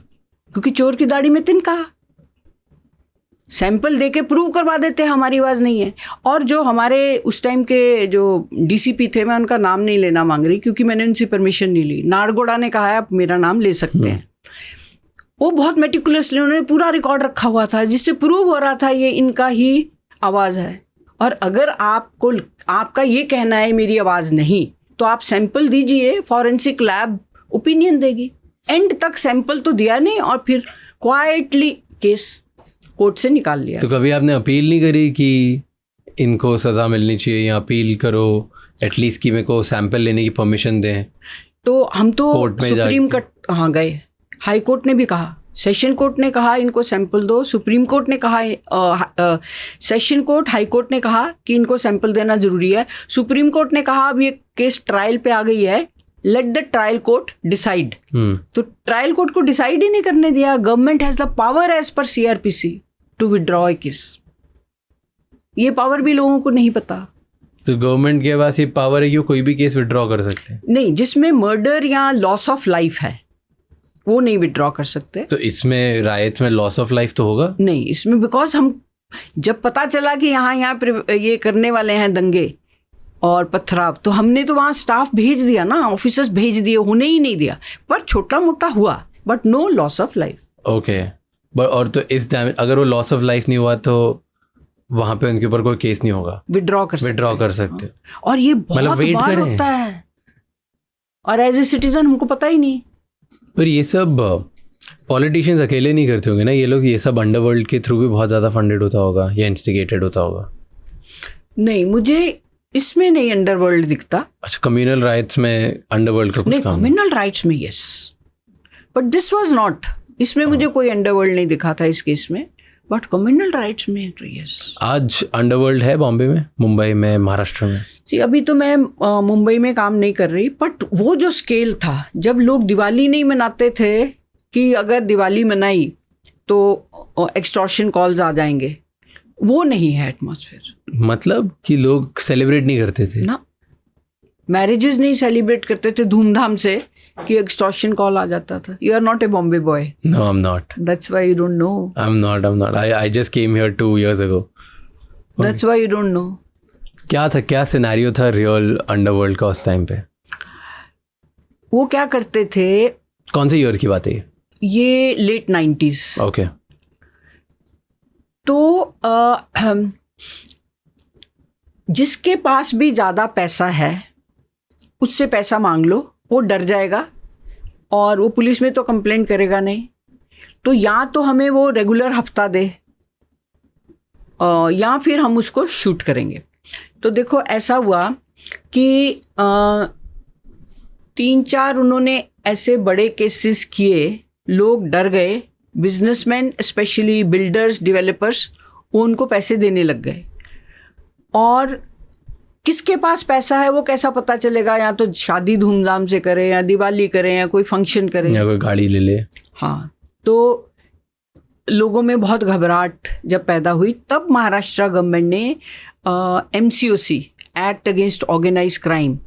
क्योंकि चोर की दाढ़ी में तिनका, सैंपल देके प्रूव करवा देते हैं हमारी आवाज़ नहीं है। और जो हमारे उस टाइम के जो डीसीपी थे, मैं उनका नाम नहीं लेना मांग रही क्योंकि मैंने उनसे परमिशन नहीं ली, नारगोड़ा ने कहा है आप मेरा नाम ले सकते हैं। वो बहुत मेटिकुलसली उन्होंने पूरा रिकॉर्ड रखा हुआ था जिससे प्रूव हो रहा था ये इनका ही आवाज़ है। और अगर आपको, आपका ये कहना है मेरी आवाज़ नहीं, तो आप सैंपल दीजिए, फॉरेंसिक लैब ओपिनियन देगी। एंड तक सैंपल तो दिया नहीं और फिर क्वाइटली केस कोर्ट से निकाल लिया। तो कभी आपने अपील नहीं करी कि इनको सज़ा मिलनी चाहिए, या अपील करो एटलीस्ट कि मेरे को सैंपल लेने की परमिशन दें? तो हम तो सुप्रीम कोर्ट हाँ गए, हाई कोर्ट ने भी कहा, सेशन कोर्ट ने कहा इनको सैंपल दो, सुप्रीम कोर्ट ने कहा, सेशन कोर्ट, हाई कोर्ट ने कहा कि इनको सैंपल देना ज़रूरी है। सुप्रीम कोर्ट ने कहा अब ये केस ट्रायल पे आ गई है, let the trial court decide. तो ट्रायल कोर्ट को डिसाइड ही नहीं करने दिया। Government has the power as per CrPC to withdraw a case. ये पावर भी लोगों को नहीं पता। तो गवर्नमेंट के पास ये पावर है कि वो कोई भी केस विड्रॉ कर सकते हैं? नहीं, जिसमें मर्डर या लॉस ऑफ लाइफ है वो नहीं विड्रॉ कर सकते। तो इसमें रायत में लॉस ऑफ लाइफ तो होगा? नहीं, इसमें बिकॉज हम जब पता चला कि यहाँ ये करने वाले हैं दंगे और पथराव, तो हमने तो वहाँ स्टाफ भेज दिया ना, ऑफिसर्स भेज दिए, होने ही नहीं दिया। पर छोटा मोटा हुआ, but no loss of life. Okay, और तो इस टाइम अगर वो लॉस ऑफ लाइफ नहीं हुआ तो वहाँ पे उनके ऊपर कोई केस नहीं होगा? विड्रॉ कर सकते। और ये बहुत बार होता है और एज ए सिटीजन हमको पता ही नहीं। पर ये सब पॉलिटिशियंस अकेले नहीं करते होंगे ना, ये लोग, ये सब अंडरवर्ल्ड के थ्रू भी बहुत ज़्यादा फंडेड होता होगा या इंस्टिगेटेड होता होगा? नहीं, मुझे इसमें नहीं अंडरवर्ल्ड दिखता। अच्छा, कम्युनल राइट्स में अंडरवर्ल्ड का कुछ नहीं, काम? कम्युनल राइट्स में yes, but this was not. इसमें मुझे कोई अंडरवर्ल्ड नहीं दिखा था इस केस में, बट कम्युनल राइट्स में तो यस। आज अंडरवर्ल्ड है बॉम्बे में, मुंबई में, महाराष्ट्र में? जी, अभी तो मैं मुंबई में काम नहीं कर रही, बट वो जो स्केल था, जब लोग दिवाली नहीं मनाते थे कि अगर दिवाली मनाई तो एक्सटॉर्शन कॉल्स आ जाएंगे, वो नहीं है एटमॉस्फेयर। मतलब कि लोग सेलिब्रेट नहीं करते थे ना, मैरिजेस नहीं सेलिब्रेट करते थे धूमधाम से कि एक्सटॉर्शन कॉल आ जाता था। You are not a Bombay boy. No, I am not. That's why you don't know. I am not. I just came here 2 years ago. That's why you don't know. क्या scenario था real underworld का उस time पे? वो क्या करते थे? कौन से ईयर की बात है ये? Late 90s। ओके। तो जिसके पास भी ज़्यादा पैसा है उससे पैसा मांग लो, वो डर जाएगा और वो पुलिस में तो कंप्लेंट करेगा नहीं। तो या तो हमें वो रेगुलर हफ्ता दे या फिर हम उसको शूट करेंगे। तो देखो ऐसा हुआ कि 3-4 उन्होंने ऐसे बड़े केसेस किए, लोग डर गए, बिजनेसमैन स्पेशली बिल्डर्स, डेवलपर्स, वो उनको पैसे देने लग गए। और किसके पास पैसा है वो कैसा पता चलेगा? या तो शादी धूमधाम से करें या दिवाली करें या कोई फंक्शन करें या कोई गाड़ी ले ले। हाँ, तो लोगों में बहुत घबराहट जब पैदा हुई, तब महाराष्ट्र गवर्नमेंट ने MCOC, act against organise crime,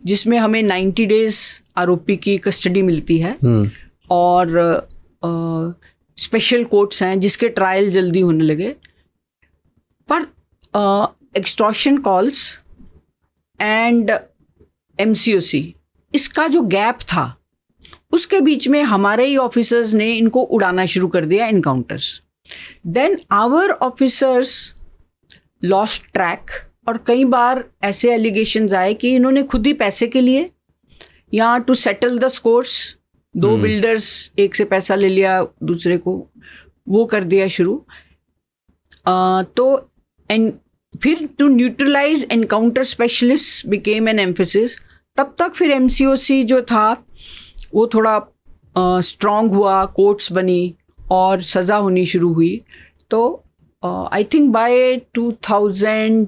जिसमें हमें 90 डेज आरोपी की कस्टडी मिलती है और स्पेशल कोर्ट्स हैं जिसके ट्रायल जल्दी होने लगे। पर एक्सटॉर्शन कॉल्स एंड MCOC, इसका जो गैप था उसके बीच में हमारे ही ऑफिसर्स ने इनको उड़ाना शुरू कर दिया, encounters. Then our officers lost track और कई बार ऐसे एलिगेशंस आए कि इन्होंने खुद ही पैसे के लिए या टू सेटल द स्कोर्स, दो बिल्डर्स एक से पैसा ले लिया दूसरे को, वो कर दिया शुरू। तो फिर to neutralise encounter specialist became an emphasis. तब तक फिर MCOC जो था वो थोड़ा स्ट्रॉन्ग हुआ, कोर्ट्स बनी और सज़ा होनी शुरू हुई। तो आई थिंक बाय 2010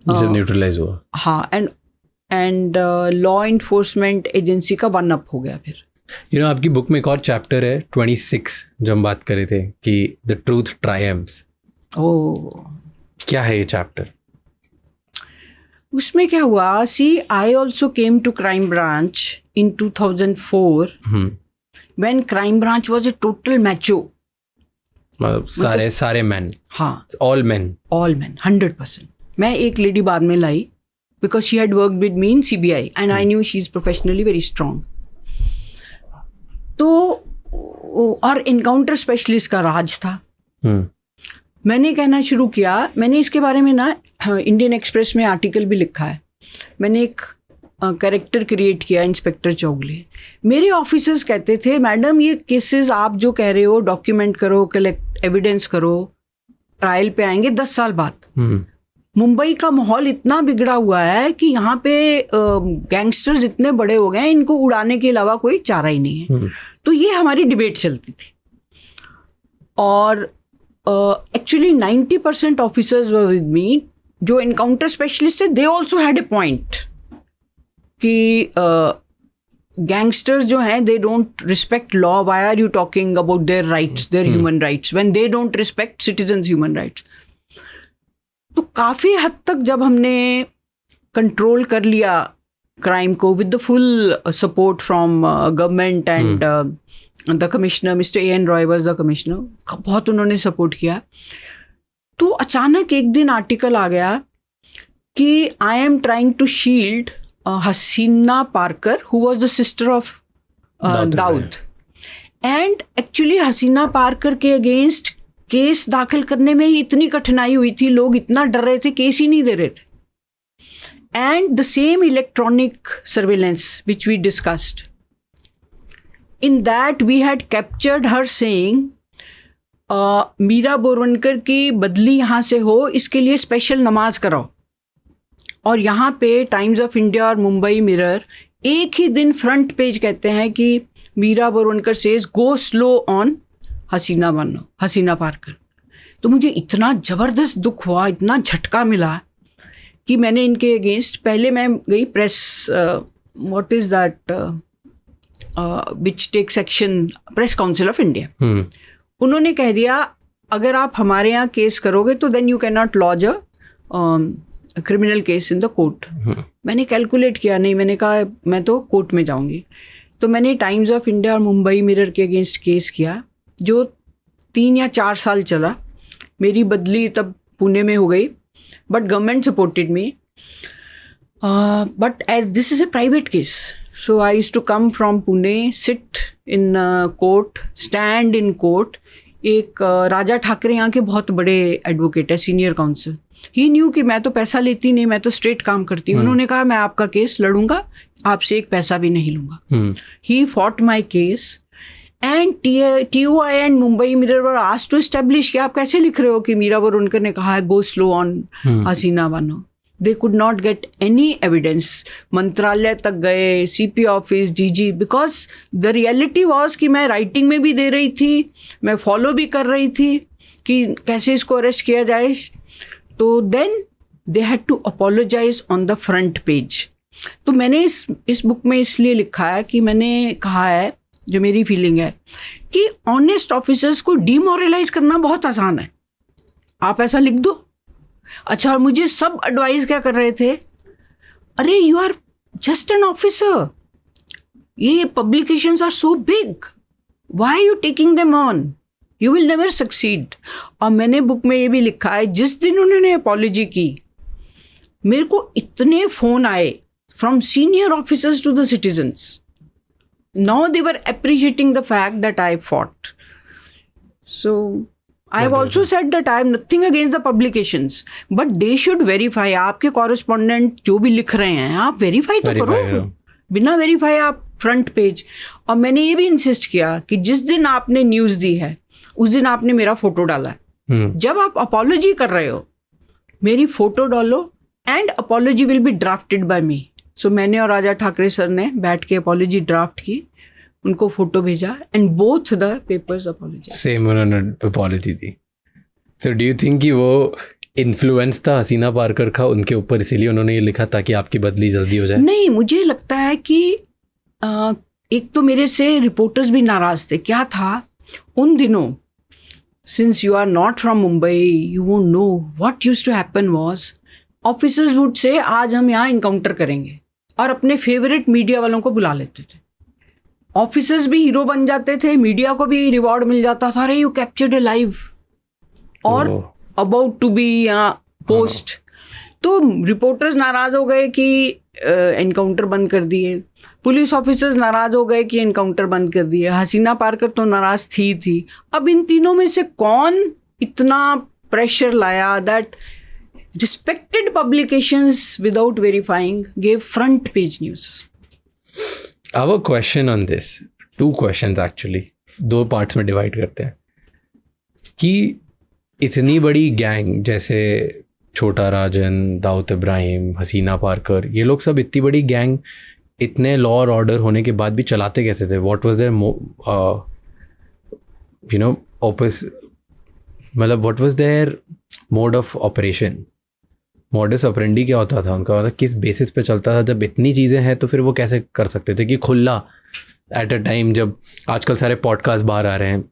न्यूट्रलाइज हुआ। हाँ, एंड लॉ इन्फोर्समेंट एजेंसी का 1 अप हो गया फिर। आपकी बुक में एक और चैप्टर है 26 जो हम बात कर रहे थे कि द ट्रूथ ट्रायम्फ्स। क्या है ये चैप्टर? उसमें क्या हुआ, I also came to crime branch in 2004 when crime branch was a total macho. सारे मैन। हाँ, ऑल मैन 100%। मैं एक लेडी बाद में लाई because she had worked with me in CBI and I knew she is professionally very strong. तो और encounter specialist का राज था। मैंने कहना शुरू किया, मैंने इसके बारे में ना इंडियन एक्सप्रेस में आर्टिकल भी लिखा है। मैंने एक कैरेक्टर क्रिएट किया, इंस्पेक्टर चौगले। मेरे ऑफिसर्स कहते थे, मैडम ये केसेस आप जो कह रहे हो डॉक्यूमेंट करो, कलेक्ट एविडेंस करो, ट्रायल पे आएंगे 10 साल बाद। मुंबई का माहौल इतना बिगड़ा हुआ है कि यहाँ पे गैंगस्टर्स इतने बड़े हो गए हैं, इनको उड़ाने के अलावा कोई चारा ही नहीं है। तो ये हमारी डिबेट चलती थी। और actually 90% officers were with me जो इनकाउंटर स्पेशलिस्ट थे, they also had a point कि गैंगस्टर्स जो हैं they don't respect law, why are you talking about their rights, their human rights, when they don't respect citizens human rights. तो काफ़ी हद तक जब हमने कंट्रोल कर लिया क्राइम को with the full support from government and the commissioner, mister A.N. Roy was the commissioner, बहुत उन्होंने सपोर्ट किया। तो अचानक एक दिन आर्टिकल आ गया कि I am trying to shield Haseena Parker who was the sister of Dawood. And actually Haseena Parker के अगेंस्ट केस दाखिल करने में ही इतनी कठिनाई हुई थी, लोग इतना डर रहे थे, केस ही नहीं दे रहे थे। And the same electronic surveillance which we discussed, in that we had captured her saying Meera Borwankar की बदली यहाँ से हो, इसके लिए स्पेशल नमाज कराओ। और यहाँ पे टाइम्स ऑफ इंडिया और मुंबई मिरर एक ही दिन फ्रंट पेज कहते हैं कि Meera Borwankar says go slow on Haseena Parkar. तो मुझे इतना ज़बरदस्त दुख हुआ, इतना झटका मिला कि मैंने इनके अगेंस्ट, पहले मैं गई press, what is that which takes action, press council of India. उन्होंने कह दिया अगर आप हमारे यहाँ केस करोगे तो then you can not lodge a criminal case in the court. मैंने कैलकुलेट किया, नहीं, मैंने कहा मैं तो कोर्ट में जाऊंगी। तो मैंने टाइम्स ऑफ इंडिया और मुंबई मिरर के अगेंस्ट केस किया जो 3 या 4 साल चला। मेरी बदली तब पुणे में हो गई, but government supported me, but as this is a private case, so I used to come from Pune, sit in court, stand in court. एक राजा ठाकरे यहाँ के बहुत बड़े एडवोकेट है, सीनियर काउंसिल, ही न्यू कि मैं तो पैसा लेती नहीं, मैं तो स्ट्रेट काम करती हूँ। उन्होंने कहा मैं आपका केस लड़ूंगा, आपसे एक पैसा भी नहीं लूंगा। He fought my case and TOI and Mumbai Mirror were asked to establish कि आप कैसे लिख रहे हो कि मीरा बोरवनकर ने कहा है गो slow on Hasina Bano. They could not get any evidence. मंत्रालय तक गए, CP office, DG, because the reality was कि मैं राइटिंग में भी दे रही थी, मैं फॉलो भी कर रही थी कि कैसे इसको अरेस्ट किया जाए। तो then they had to apologise on the front page. तो मैंने इस बुक में इसलिए लिखा है कि मैंने कहा है, जो मेरी फीलिंग है कि ऑनेस्ट ऑफिसर्स को डीमोरलाइज करना बहुत आसान है। आप ऐसा लिख दो अच्छा, और मुझे सब एडवाइस क्या कर रहे थे, अरे you are just an officer, ये publications are so big, why are you taking them on, you will never succeed. और मैंने बुक में ये भी लिखा है, जिस दिन उन्होंने अपॉलॉजी की, मेरे को इतने फ़ोन आए from senior officers to the citizens, now they were appreciating the fact that I fought. So I have also said that I have nothing against the publications, but they should verify. आपके correspondent जो भी लिख रहे हैं, आप verify तो करो, बिना verify आप front page। और मैंने ये भी insist किया कि जिस दिन आपने news दी है, उस दिन आपने मेरा फोटो डाला है। जब आप apology कर रहे हो, मेरी फोटो डालो, and apology will be drafted by me. So मैंने और राजा ठाकरे सर ने बैठ के apology draft की, उनको फोटो भेजा, and both the papers apologise. Same उन्होंने अपॉलॉजी दी। सो डू यू थिंक कि वो इन्फ्लुएंस था हसीना पारकर का उनके ऊपर, इसीलिए उन्होंने ये लिखा ताकि आपकी बदली जल्दी हो जाए? नहीं, मुझे लगता है कि एक तो मेरे से रिपोर्टर्स भी नाराज थे। क्या था उन दिनों, since you are not from Mumbai, you won't know what used to happen was, officers would say आज हम यहाँ इनकाउंटर करेंगे, और अपने फेवरेट मीडिया वालों को बुला लेते थे। ऑफिसर्स भी हीरो बन जाते थे, मीडिया को भी रिवॉर्ड मिल जाता था, अरे यू कैप्चर्ड ए लाइव और अबाउट टू बी पोस्ट। तो रिपोर्टर्स नाराज हो गए कि एनकाउंटर बंद कर दिए, पुलिस ऑफिसर्स नाराज हो गए कि एनकाउंटर बंद कर दिए, हसीना पारकर तो नाराज थी। अब इन तीनों में से कौन इतना प्रेशर लाया that respected publications without verifying gave front page news? I have a question on this. 2 questions actually. 2 parts में डिवाइड करते हैं कि इतनी बड़ी गैंग जैसे छोटा राजन, दाऊद इब्राहिम, हसीना पारकर, ये लोग सब इतनी बड़ी गैंग इतने लॉ और ऑर्डर होने के बाद भी चलाते कैसे थे? What was their मतलब what was their mode of operation? Modus operandi क्या होता था उनका, मतलब किस बेसिस पे चलता था? जब इतनी चीज़ें हैं तो फिर वो कैसे कर सकते थे कि खुला एट अ टाइम, जब आजकल सारे पॉडकास्ट बाहर आ रहे हैं।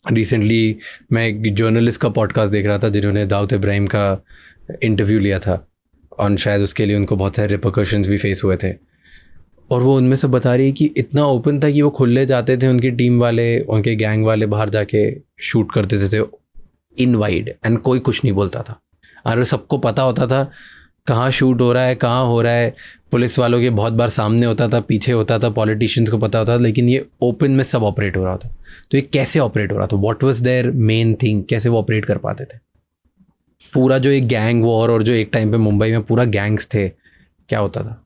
रिसेंटली मैं एक जर्नलिस्ट का पॉडकास्ट देख रहा था जिन्होंने दाऊद इब्राहिम का इंटरव्यू लिया था, और शायद उसके लिए उनको बहुत सारे रिपरकशंस भी फेस हुए थे, और वो उनमें से बता रही है कि इतना ओपन था कि वो खुले जाते थे, उनकी टीम वाले, उनके गैंग वाले बाहर जाके शूट कर देते थे इन वाइड, एंड कोई कुछ नहीं बोलता था। और सबको पता होता था कहाँ शूट हो रहा है, कहाँ हो रहा है। पुलिस वालों के बहुत बार सामने होता था, पीछे होता था, पॉलिटिशियंस को पता होता था, लेकिन ये ओपन में सब ऑपरेट हो रहा था। तो ये कैसे ऑपरेट हो रहा था? What was their main thing? कैसे वो ऑपरेट कर पाते थे? पूरा जो एक गैंग वॉर, और जो एक टाइम पे मुंबई में पूरा गैंग्स थे, क्या होता था?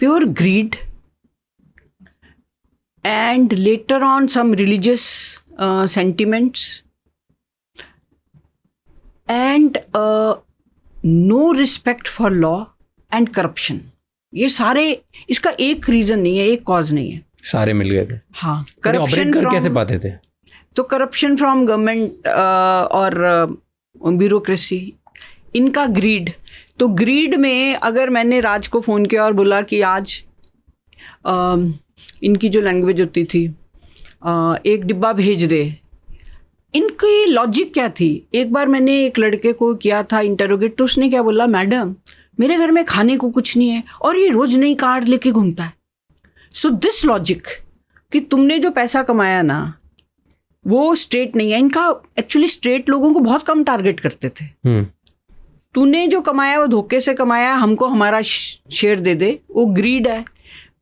Pure greed, and later on some religious sentiments, and no respect for law and corruption. ये सारे, इसका एक रीजन नहीं है, एक कॉज नहीं है, सारे मिल गए थे। हाँ, करप्शन कैसे पाते थे? तो करप्शन फ्रॉम गवर्नमेंट और ब्यूरोक्रेसी, इनका ग्रीड। तो ग्रीड में अगर मैंने राज को फ़ोन किया और बोला कि आज इनकी जो लैंग्वेज होती थी, एक डिब्बा भेज दे, इनकी लॉजिक क्या थी? एक बार मैंने एक लड़के को किया था इंटरोगेट, तो उसने क्या बोला, मैडम मेरे घर में खाने को कुछ नहीं है और ये रोज नई कार लेके घूमता है। सो दिस लॉजिक कि तुमने जो पैसा कमाया ना वो स्ट्रेट नहीं है, इनका एक्चुअली स्ट्रेट लोगों को बहुत कम टारगेट करते थे। तूने जो कमाया वो धोखे से कमाया, हमको हमारा शेयर दे दे, वो ग्रीड है।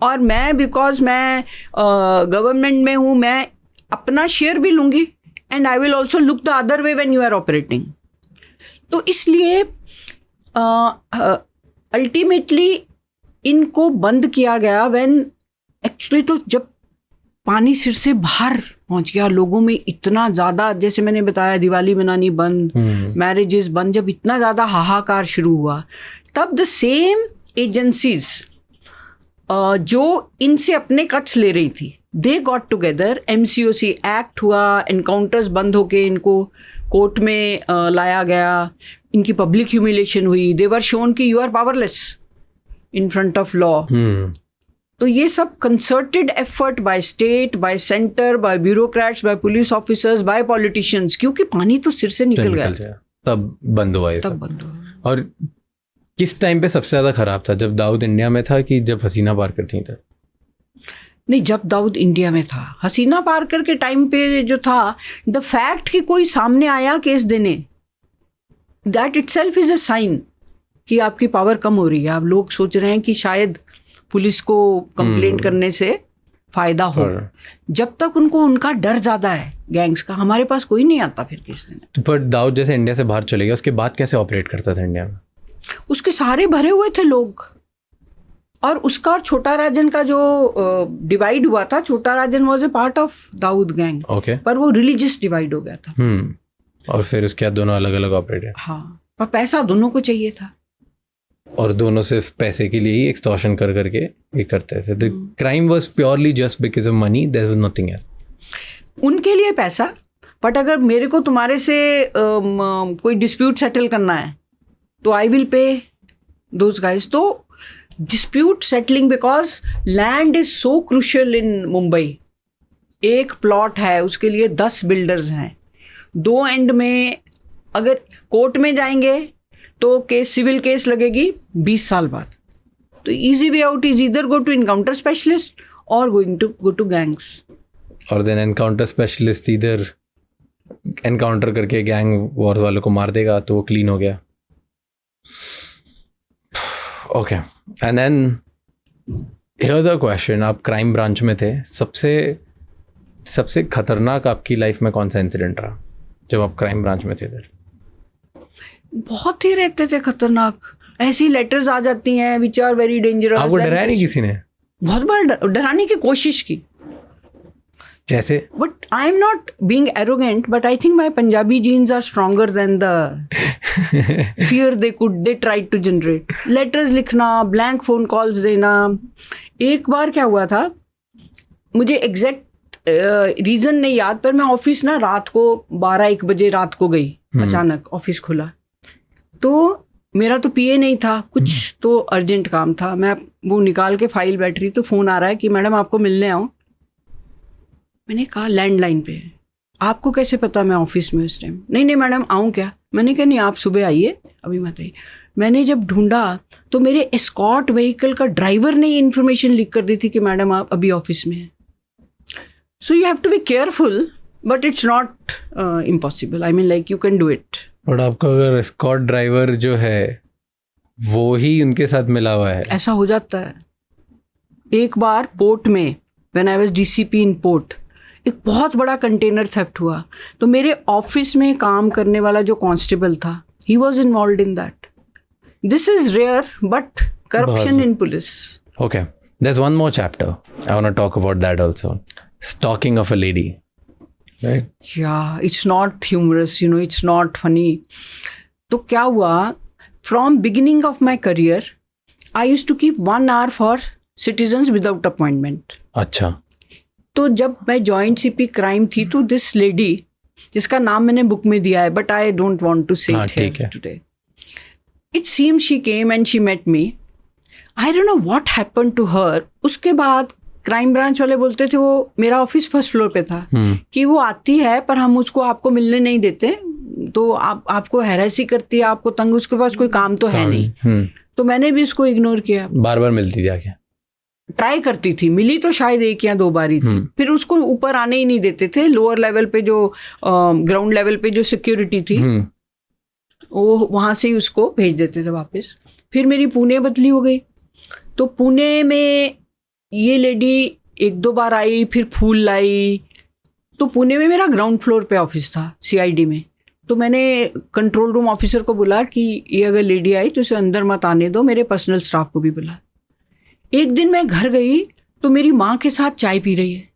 और मैं बिकॉज मैं गवर्नमेंट में हूँ, मैं अपना शेयर भी लूँगी, and I will also look the other way when you are operating. तो इसलिए अल्टीमेटली इनको बंद किया गया व्हेन एक्चुअली, तो जब पानी सिर से बाहर पहुंच गया, लोगों में इतना ज़्यादा, जैसे मैंने बताया दिवाली मनानी बंद, मैरिजेस बंद, जब इतना ज़्यादा हाहाकार शुरू हुआ, तब द सेम एजेंसीज जो इनसे अपने कट्स ले रही थी, they got together, MCOC act हुआ, एनकाउंटर्स बंद होके इनको कोर्ट में लाया गया, इनकी पब्लिक ह्यूमिलेशन हुई, दे वर शोन कि you are powerless in front of law. तो ये सब concerted effort by state, by centre, by bureaucrats, by police officers, by politicians, क्योंकि पानी तो सिर से निकल गया। तब बंद हुआ ये तब सब? बंद हुआ। और किस टाइम पे सबसे ज़्यादा ख़राब था, जब दाऊद इंडिया में था कि जब हसीना पारकर थी तब? नहीं, जब दाऊद इंडिया में था। हसीना पारकर के टाइम पे जो था, द फैक्ट कि कोई सामने आया केस देने, that itself is a sign कि आपकी पावर कम हो रही है। अब लोग सोच रहे हैं कि शायद पुलिस को कंप्लेंट करने से फायदा हो। जब तक उनको उनका डर ज्यादा है गैंग्स का, हमारे पास कोई नहीं आता फिर केस देने। पर दाऊद जैसे इंडिया से बाहर चले गया, उसके बाद कैसे ऑपरेट करता था इंडिया में? उसके सारे भरे हुए थे लोग, और उसका और छोटा राजन का जो डिवाइड हुआ था, Chhota Rajan was a part of Dawood gang, okay. पर वो रिलीजियस डिवाइड हो गया था। और फिर उसके बाद दोनों अलग अलग ऑपरेट है। हाँ, पर पैसा दोनों को चाहिए था, और दोनों सिर्फ पैसे के लिए ही एक्सटॉर्शन कर करके ये करते थे। The crime was purely just because of money, there was nothing else. उनके लिए पैसा। बट अगर मेरे को तुम्हारे से कोई डिस्प्यूट सेटल करना है तो I will pay those guys. तो dispute settling, because land is so crucial in Mumbai. एक प्लॉट है, उसके लिए 10 बिल्डर्स हैं, 2 एंड में अगर कोर्ट में जाएंगे तो केस, सिविल केस लगेगी 20 साल बाद। तो easy way out is either go to encounter specialist और गो टू गैंग्स। और देन एनकाउंटर स्पेशलिस्ट इधर एनकाउंटर करके गैंग वॉर्स वालों को मार देगा, तो वो क्लीन हो गया। Okay, and then here's a question, आप क्राइम ब्रांच में थे, सबसे खतरनाक आपकी लाइफ में कौन सा इंसिडेंट रहा जब आप क्राइम ब्रांच में थे इधर? बहुत ही रहते थे खतरनाक, ऐसी लेटर्स आ जाती हैं विच आर वेरी डेंजरस। आपको डराया नहीं किसी ने? बहुत बार डराने की कोशिश की, जैसे? But I am not being arrogant, but I think my Punjabi genes are stronger than the fear they tried to generate. Letters लिखना, ब्लैंक फोन कॉल्स देना। एक बार क्या हुआ था, मुझे एग्जैक्ट रीजन नहीं याद, पर मैं ऑफिस ना रात को 12-1 बजे रात को गई, अचानक ऑफिस खुला, तो मेरा तो पीए नहीं था, कुछ तो अर्जेंट काम था, मैं वो निकाल के फाइल बैठ रही, तो फोन आ रहा है कि मैडम आपको मिलने आऊं। मैंने कहा लैंडलाइन पे। आपको कैसे पता मैं ऑफिस में उस टाइम? नहीं मैडम आऊं क्या? मैंने कहा नहीं, आप सुबह आइए, अभी मत आइए। मैंने जब ढूंढा तो मेरे एस्कॉर्ट व्हीकल का ड्राइवर ने इन्फॉर्मेशन लिख कर दी थी कि मैडम आप अभी ऑफिस में हैं। So you have to be careful, but it's not impossible. I mean like you can do it. But आपका अगर एस्कॉर्ट ड्राइवर जो है वो ही उनके साथ मिला हुआ है, ऐसा हो जाता है। एक बार पोर्ट में, when I was DCP in port, एक बहुत बड़ा कंटेनर थेफ्ट हुआ, तो मेरे ऑफिस में काम करने वाला जो कांस्टेबल था, he was involved in that. This is rare, but corruption in police. Okay, there's one more chapter. I want to talk about that also. Stalking of a lady. Right? Yeah, it's not humorous, you know, it's not funny. तो क्या हुआ, from beginning of my career, I used to keep 1 hour for citizens without appointment. अच्छा. तो जब मैं joint CP crime थी, तो this lady, जिसका नाम मैंने बुक में दिया है, but I don't want to say it here today, it seems she came and she met me. I don't know what happened to her. उसके बाद क्राइम ब्रांच वाले बोलते थे, वो मेरा ऑफिस फर्स्ट फ्लोर पे था, कि वो आती है पर हम उसको आपको मिलने नहीं देते, तो आपको हैरेसी करती है, आपको तंग, उसके पास कोई काम तो है नहीं। तो मैंने भी उसको इग्नोर किया। बार बार मिलती जाके ट्राई करती थी, मिली तो शायद 1 या 2 बार ही थी। फिर उसको ऊपर आने ही नहीं देते थे। लोअर लेवल पे जो ग्राउंड लेवल पे जो सिक्योरिटी थी, वो वहाँ से ही उसको भेज देते थे वापस। फिर मेरी पुणे बदली हो गई, तो पुणे में ये लेडी 1-2 बार आई, फिर फूल लाई। तो पुणे में मेरा ग्राउंड फ्लोर पे ऑफिस था, सीआईडी में। तो मैंने कंट्रोल रूम ऑफिसर को बोला कि ये अगर लेडी आई तो उसे अंदर मत आने दो, मेरे पर्सनल स्टाफ को भी बुला। एक दिन मैं घर गई तो मेरी माँ के साथ चाय पी रही है।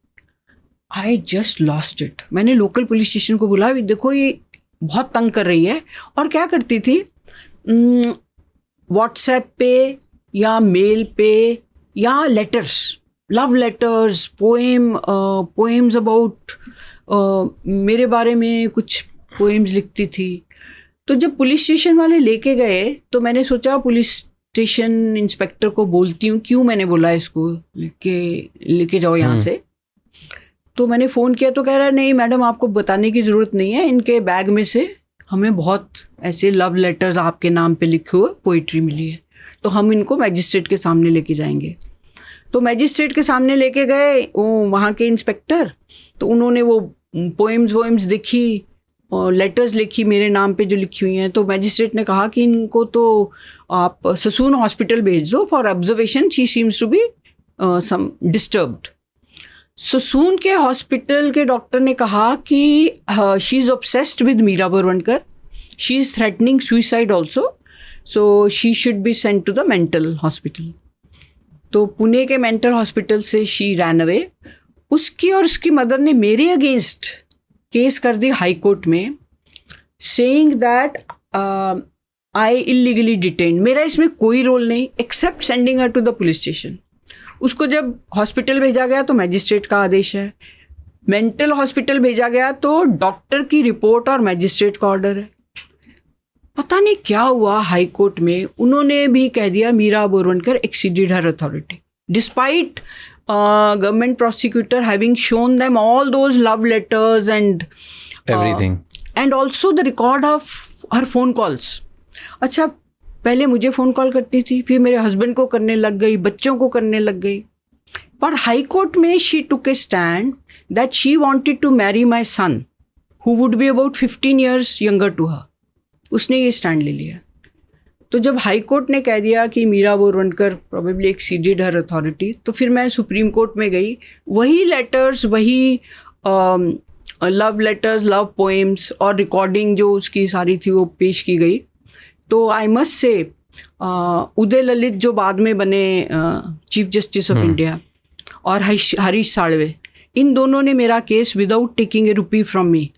I just lost it. मैंने लोकल पुलिस स्टेशन को बोला, देखो ये बहुत तंग कर रही है। और क्या करती थी, व्हाट्सएप पे या मेल पे या letters, love letters, poems about मेरे बारे में कुछ पोएम्स लिखती थी। तो जब पुलिस स्टेशन वाले लेके गए तो मैंने सोचा पुलिस स्टेशन इंस्पेक्टर को बोलती हूँ, क्यों मैंने बोला इसको लेके जाओ यहाँ से। तो मैंने फ़ोन किया तो कह रहा नहीं मैडम आपको बताने की ज़रूरत नहीं है, इनके बैग में से हमें बहुत ऐसे लव लेटर्स आपके नाम पे लिखे हुए पोइट्री मिली है, तो हम इनको मैजिस्ट्रेट के सामने लेके जाएंगे। तो मैजिस्ट्रेट के सामने लेके गए वो वहाँ के इंस्पेक्टर, तो उन्होंने वो पोएम्स देखी और लेटर्स लिखी मेरे नाम पे जो लिखी हुई हैं। तो मैजिस्ट्रेट ने कहा कि इनको तो आप ससून हॉस्पिटल भेज दो for observation, she seems to be some disturbed. Sassoon के हॉस्पिटल के डॉक्टर ने कहा कि she is obsessed with Meera Borwankar, she is threatening suicide also, so she should be sent to the mental hospital. तो पुणे के मेंटल हॉस्पिटल से she ran away. उसकी और उसकी मदर ने मेरे अगेंस्ट केस कर दी हाई कोर्ट में, saying that I illegally detained. मेरा इसमें कोई रोल नहीं except sending her to the police station. उसको जब हॉस्पिटल भेजा गया तो मैजिस्ट्रेट का आदेश है, मेंटल हॉस्पिटल भेजा गया तो डॉक्टर की रिपोर्ट और मैजिस्ट्रेट का ऑर्डर है। पता नहीं क्या हुआ हाई कोर्ट में, उन्होंने भी कह दिया Meera Borwankar exceeded her authority despite government prosecutor having shown them all those love letters and everything and also the record of her phone calls. अच्छा, पहले मुझे फ़ोन कॉल करती थी, फिर मेरे हस्बैंड को करने लग गई, बच्चों को करने लग गई। पर हाई कोर्ट में she took a stand that she wanted to marry my son who would be about 15 years younger to her. उसने ये स्टैंड ले लिया। तो जब हाई कोर्ट ने कह दिया कि Meera Borwankar probably exceeded her authority, तो फिर मैं सुप्रीम कोर्ट में गई, वही लेटर्स, वही लव लेटर्स, लव पोएम्स और रिकॉर्डिंग जो उसकी सारी थी वो पेश की गई। तो आई मस्ट से उदय ललित जो बाद में बने चीफ जस्टिस ऑफ इंडिया और हरीश साळवे, इन दोनों ने मेरा case without taking a rupee from me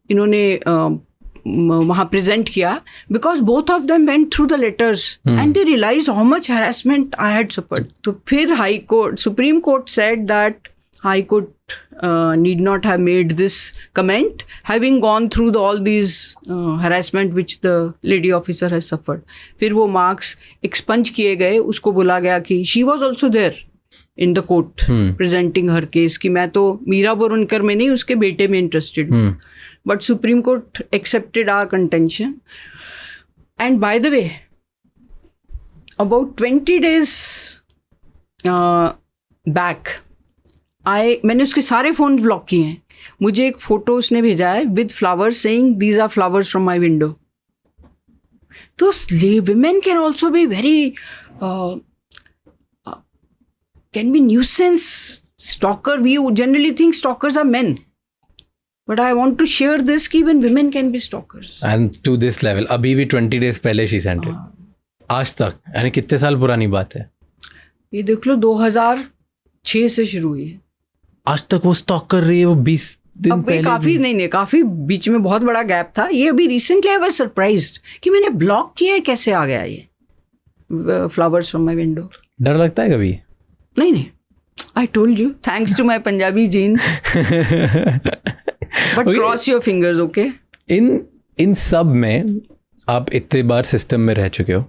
इन्होंने वहाँ प्रेजेंट किया, because both of them went through the letters and they realise how much harassment I had suffered. तो फिर high court, supreme court said that high court need not have made this comment having gone through all these harassment which the lady officer has suffered. फिर वो marks expunge किए गए, उसको बोला गया कि she was also there in the court presenting her case कि मैं तो मीरा बोरवणकर में नहीं उसके बेटे में इंटरेस्टेड हूँ। But Supreme Court accepted our contention. And by the way, about 20 days back, मैंने उसके सारे फ़ोन ब्लॉक किए हैं। मुझे एक फ़ोटो उसने भेजा है with flowers saying these are flowers from my window. तो women can also be very can be nuisance stalker. We generally think stalkers are men, but I want to share this कि even women can be stalkers. And to this level, अभी भी 20 days पहले she sent it. आज तक, यानी कितने साल पुरानी बात है? ये देख लो 2006 से शुरू हुई है। आज तक वो स्टॉक कर रही है, वो 20 दिन अब पहले काफी नहीं काफी बीच में बहुत बड़ा गैप था। ये अभी रिसेंटली आई वाज सरप्राइज्ड कि मैंने ब्लॉक किया है, कैसे आ गया ये फ्लावर्स फ्रॉम माय विंडो। डर लगता है कभी? नहीं, I told you, thanks to my Punjabi genes, but cross your fingers, okay. इन सब में आप इतने बार सिस्टम में रह चुके हो,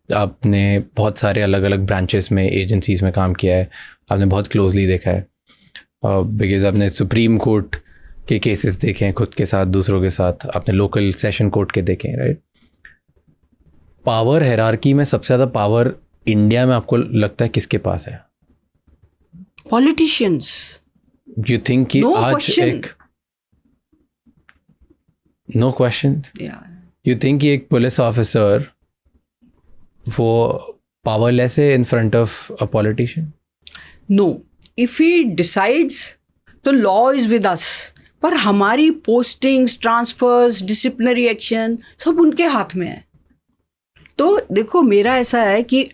आपने बहुत सारे अलग अलग ब्रांचेस में, एजेंसीज में काम किया है, आपने बहुत क्लोजली देखा है, बिकॉज आपने सुप्रीम कोर्ट के केसेस देखे हैं खुद के साथ, दूसरों के साथ, आपने लोकल सेशन कोर्ट के देखे हैं, राइट? पावर हायरार्की में सबसे ज़्यादा पावर इंडिया में आपको लगता है किसके पास है? पॉलिटिशियंस। यू थिंक कि No आज question. एक नो क्वेश्चन, यू थिंक कि एक पुलिस ऑफिसर वो पावरलेस है in front of a politician? No, if he decides तो लॉ इज विद अस, पर हमारी पोस्टिंग्स, ट्रांसफर्स, डिसिप्लिनरी एक्शन सब उनके हाथ में है। तो देखो, मेरा ऐसा है कि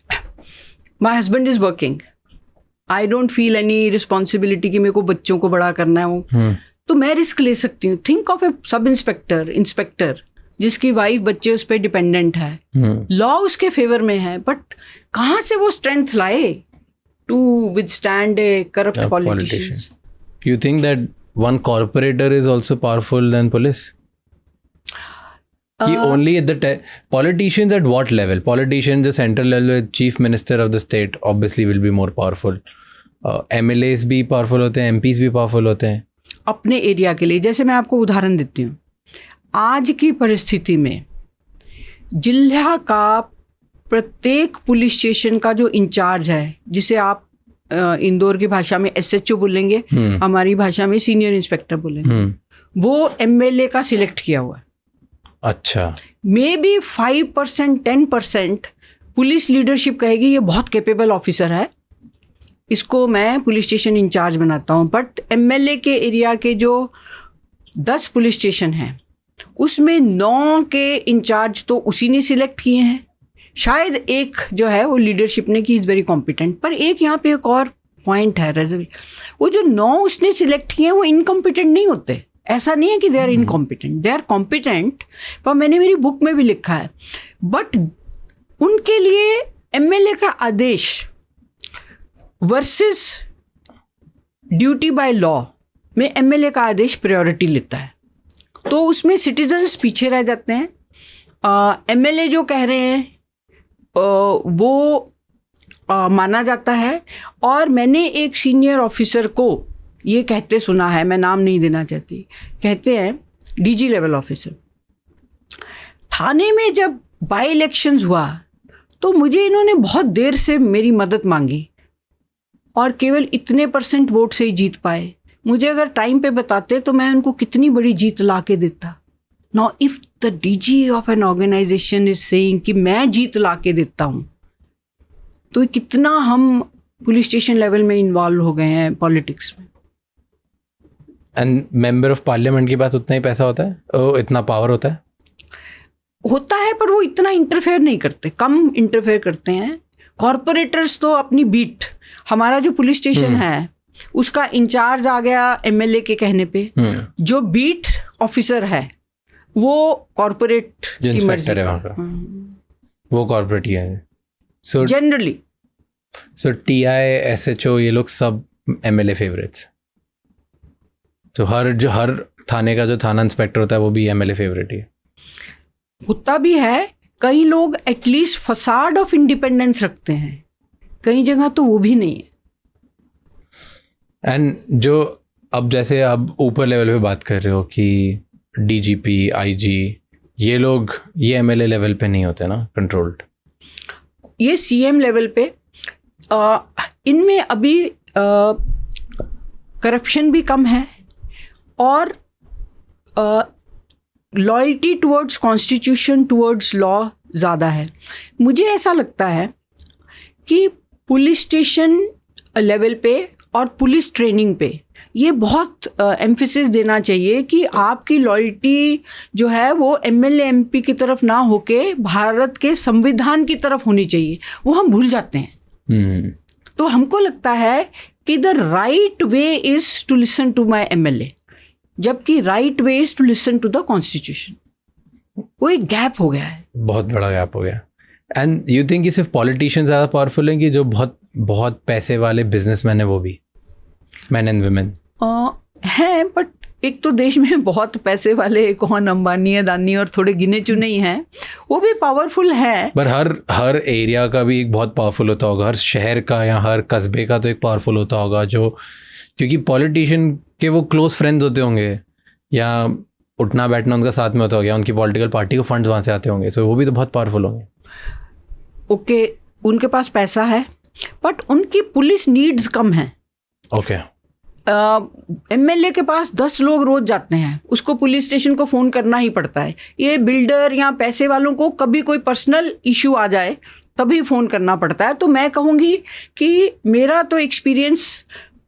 my husband is working, I don't feel any responsibility कि मेरे को बच्चों को बड़ा करना है, तो मैं रिस्क ले सकती हूँ। Think of A sub inspector जिसकी वाइफ बच्चे उस पर डिपेंडेंट है, लॉ उसके फेवर में है, बट कहाँ से वो स्ट्रेंथ लाए to withstand a corrupt politicians? You think that one corporator is also powerful than police? कि only at the politicians at what level? Politicians जो central level, chief minister of the state obviously will be more powerful. MLAs भी powerful होते हैं, MPs भी powerful होते हैं अपने area के लिए। जैसे मैं आपको उदाहरण देती हूँ, आज की परिस्थिति में जिला का प्रत्येक पुलिस स्टेशन का जो इंचार्ज है, जिसे आप इंदौर की भाषा में SHO बोलेंगे, हमारी भाषा में सीनियर इंस्पेक्टर बोलेंगे, वो MLA का सिलेक्ट किया हुआ है। अच्छा, मे बी 5% 10% पुलिस लीडरशिप कहेगी ये बहुत कैपेबल ऑफिसर है, इसको मैं पुलिस स्टेशन इंचार्ज बनाता हूँ। बट MLA के एरिया के जो 10 पुलिस स्टेशन हैं उसमें 9 के इंचार्ज तो उसी ने सिलेक्ट किए हैं। शायद एक जो है वो लीडरशिप ने की, इज़ वेरी कॉम्पिटेंट। पर एक यहाँ पे एक और पॉइंट है रेजर्व, वो जो 9 उसने सिलेक्ट किए वो इनकॉम्पिटेंट नहीं होते। ऐसा नहीं है कि they are incompetent, they are competent. पर मैंने मेरी बुक में भी लिखा है, बट उनके लिए MLA का आदेश वर्सेस ड्यूटी बाय लॉ में MLA का आदेश प्रायोरिटी लेता है, तो उसमें सिटीजन्स पीछे रह जाते हैं। MLA जो कह रहे हैं वो माना जाता है। और मैंने एक सीनियर ऑफिसर को ये कहते सुना है, मैं नाम नहीं देना चाहती, कहते हैं DG लेवल ऑफिसर, थाने में जब बाई इलेक्शंस हुआ तो मुझे इन्होंने बहुत देर से मेरी मदद मांगी और केवल इतने % वोट से ही जीत पाए। मुझे अगर टाइम पे बताते तो मैं उनको कितनी बड़ी जीत ला के देता। Now if the DG of an organisation is saying कि मैं जीत ला के देता हूँ, तो कितना हम पुलिस स्टेशन लेवल में इन्वॉल्व हो गए हैं पॉलिटिक्स में। एंड मेंबर ऑफ पार्लियामेंट के पास उतना ही पैसा होता है, इतना पावर होता है पर वो इतना इंटरफेयर नहीं करते, कम इंटरफेयर करते हैं। कॉरपोरेटर्स तो अपनी बीट, हमारा जो पुलिस स्टेशन है उसका इंचार्ज आ गया MLA के कहने पे, जो बीट ऑफिसर है वो कॉरपोरेट की मर्जी है वहाँ का, वो कॉरपोरेट ही है। सो जनरली TI SHO ये लोग सब MLA फेवरेट्स। तो हर थाने का जो थाना इंस्पेक्टर होता है वो भी MLA फेवरेट ही है। होता भी है, कई लोग एटलीस्ट फसाड ऑफ इंडिपेंडेंस रखते हैं, कई जगह तो वो भी नहीं है। एंड जो अब जैसे आप ऊपर लेवल पे बात कर रहे हो कि DGP IG ये लोग ये MLA लेवल पे नहीं होते ना कंट्रोल्ड, ये CM लेवल पे। इनमें अभी करप्शन भी कम है और loyalty towards constitution towards law ज़्यादा है। मुझे ऐसा लगता है कि पुलिस स्टेशन लेवल पे और पुलिस ट्रेनिंग पे ये बहुत एम्फेसिस देना चाहिए कि आपकी लॉयल्टी जो है वो MLA MP की तरफ ना होके भारत के संविधान की तरफ होनी चाहिए। वो हम भूल जाते हैं। तो हमको लगता है कि the right way is to listen to my MLA, जबकि right way is to listen to the constitution. वो एक गैप हो गया है, बहुत बड़ा गैप हो गया। एंड यू थिंक कि सिर्फ पॉलिटिशियन ज़्यादा पावरफुल हैं कि जो बहुत बहुत पैसे वाले बिजनेसमैन हैं वो भी, मैन एंड वुमेन हैं? बट एक तो देश में बहुत पैसे वाले कौन, अंबानी, अदानी और थोड़े गिने चुने ही हैं, वो भी पावरफुल हैं। पर हर एरिया का भी एक बहुत पावरफुल होता होगा, हर शहर का या हर कस्बे का तो एक पावरफुल होता होगा, जो क्योंकि पॉलिटिशियन के वो क्लोज फ्रेंड्स होते होंगे या उठना बैठना उनका साथ में होता होगा, उनकी पॉलिटिकल पार्टी को फंड्स वहाँ से आते होंगे, सो वो भी तो बहुत पावरफुल होंगे। ओके, उनके पास पैसा है बट उनकी पुलिस नीड्स कम है। ओके, MLA के पास 10 लोग रोज जाते हैं, उसको पुलिस स्टेशन को फ़ोन करना ही पड़ता है। ये बिल्डर या पैसे वालों को कभी कोई पर्सनल इशू आ जाए तभी फ़ोन करना पड़ता है। तो मैं कहूँगी कि मेरा तो एक्सपीरियंस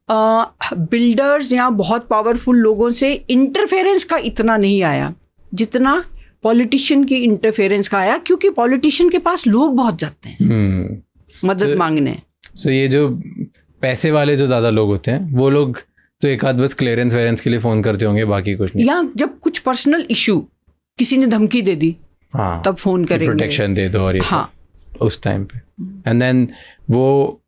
बिल्डर्स या बहुत पावरफुल लोगों से इंटरफेरेंस का इतना नहीं आया जितना पॉलिटिशियन की इंटरफेरेंस का आया, क्योंकि पॉलिटिशियन के पास लोग बहुत जाते हैं मदद मांगने। सो ये जो पैसे वाले जो ज़्यादा लोग होते हैं वो लोग तो एक आध बस क्लियरेंस वेरेंस के लिए फ़ोन करते होंगे, बाकी कुछ नहीं। या जब कुछ पर्सनल इशू, किसी ने धमकी दे दी, हाँ, तब फ़ोन करेंगे, प्रोटेक्शन दे दो और ये हाँ उस टाइम पे। एंड देन वो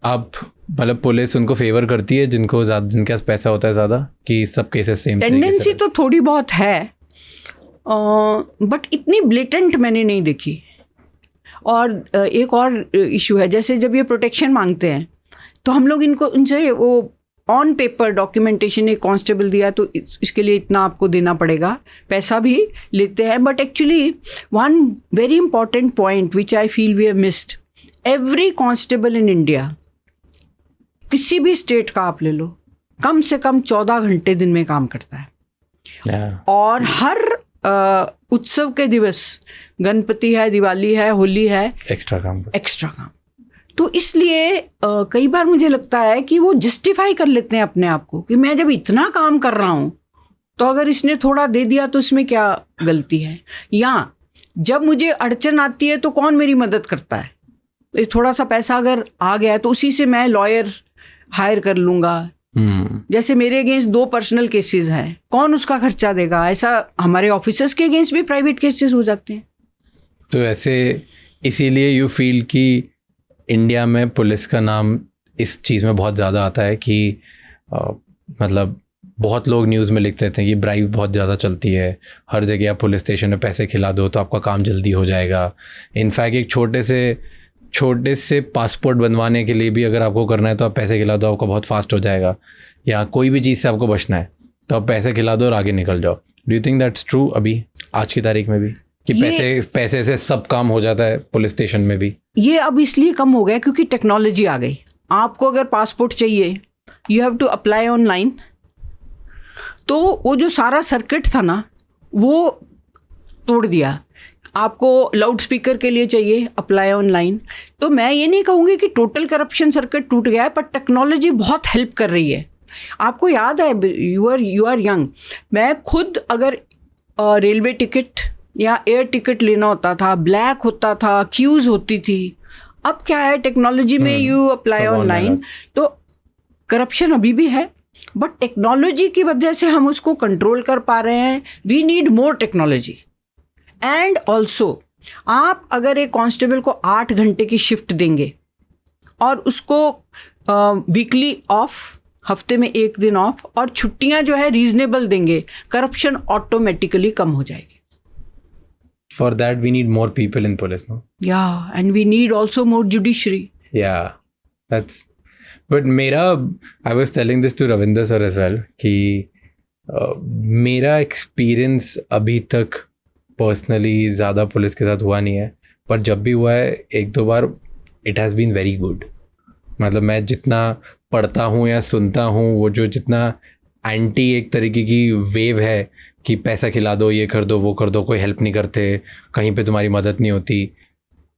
आप मतलब पुलिस उनको फेवर करती है जिनको जिनके पास पैसा होता है ज़्यादा, कि सब केसेस सेम। टेंडेंसी तो थोड़ी बहुत है बट इतनी ब्लेटेंट मैंने नहीं देखी। और एक और इशू है, जैसे जब ये प्रोटेक्शन मांगते हैं तो हम लोग इनको उनसे वो ऑन पेपर डॉक्यूमेंटेशन एक कांस्टेबल दिया तो इसके लिए इतना आपको देना पड़ेगा, पैसा भी लेते हैं. But actually one very important point which I feel we have missed, every constable in India, किसी भी स्टेट का आप ले लो, कम से कम 14 घंटे दिन में काम करता है. और हर उत्सव के दिवस, गणपति है, दिवाली है, होली है, एक्स्ट्रा काम. तो इसलिए कई बार मुझे लगता है कि वो जस्टिफाई कर लेते हैं अपने आप को कि मैं जब इतना काम कर रहा हूँ तो अगर इसने थोड़ा दे दिया तो इसमें क्या गलती है, या जब मुझे अड़चन आती है तो कौन मेरी मदद करता है, थोड़ा सा पैसा अगर आ गया है तो उसी से मैं लॉयर हायर कर लूँगा. जैसे मेरे अगेंस्ट 2 पर्सनल केसेस हैं, कौन उसका खर्चा देगा. ऐसा हमारे ऑफिसर्स के अगेंस्ट भी प्राइवेट केसेस हो जाते हैं. तो ऐसे इसीलिए यू फील कि इंडिया में पुलिस का नाम इस चीज़ में बहुत ज़्यादा आता है कि मतलब बहुत लोग न्यूज़ में लिखते थे कि ब्राइब बहुत ज़्यादा चलती है, हर जगह आप पुलिस स्टेशन में पैसे खिला दो तो आपका काम जल्दी हो जाएगा. इनफैक्ट एक छोटे से पासपोर्ट बनवाने के लिए भी अगर आपको करना है तो आप पैसे खिला दो, आपका बहुत फास्ट हो जाएगा. या कोई भी चीज़ से आपको बचना है तो आप पैसे खिला दो और आगे निकल जाओ. Do you think that's true अभी आज की तारीख में भी कि पैसे से सब काम हो जाता है पुलिस स्टेशन में भी? ये अब इसलिए कम हो गया क्योंकि टेक्नोलॉजी आ गई. आपको अगर पासपोर्ट चाहिए, you have to apply online. तो वो जो सारा सर्किट था ना, वो तोड़ दिया. आपको लाउड स्पीकर के लिए चाहिए, अप्लाई ऑनलाइन. तो मैं ये नहीं कहूँगी कि टोटल करप्शन सर्किट टूट गया है, पर टेक्नोलॉजी बहुत हेल्प कर रही है. आपको याद है, यू आर यंग, मैं खुद अगर रेलवे टिकट या एयर टिकट लेना होता था, ब्लैक होता था, क्यूज़ होती थी. अब क्या है, टेक्नोलॉजी में यू अप्लाई ऑनलाइन. तो करप्शन अभी भी है, बट टेक्नोलॉजी की वजह से हम उसको कंट्रोल कर पा रहे हैं. We need more technology. And also आप अगर एक कांस्टेबल को 8 घंटे की शिफ्ट देंगे और उसको वीकली ऑफ, हफ्ते में 1 दिन ऑफ, और छुट्टियां जो है रीजनेबल देंगे, करप्शन ऑटोमेटिकली कम हो जाएगी. For that we need more people in police, no? Yeah, and we need also more judiciary. Yeah, that's. But I was telling this to Ravinder sir as well कि मेरा experience अभी तक personally ज़्यादा police के साथ हुआ नहीं है, पर जब भी हुआ है 1-2 बार it has been very good. मतलब मैं जितना पढ़ता हूँ या सुनता हूँ, वो जो जितना एंटी एक तरीके की वेव है कि पैसा खिला दो, ये कर दो, वो कर दो, कोई हेल्प नहीं करते, कहीं पे तुम्हारी मदद नहीं होती.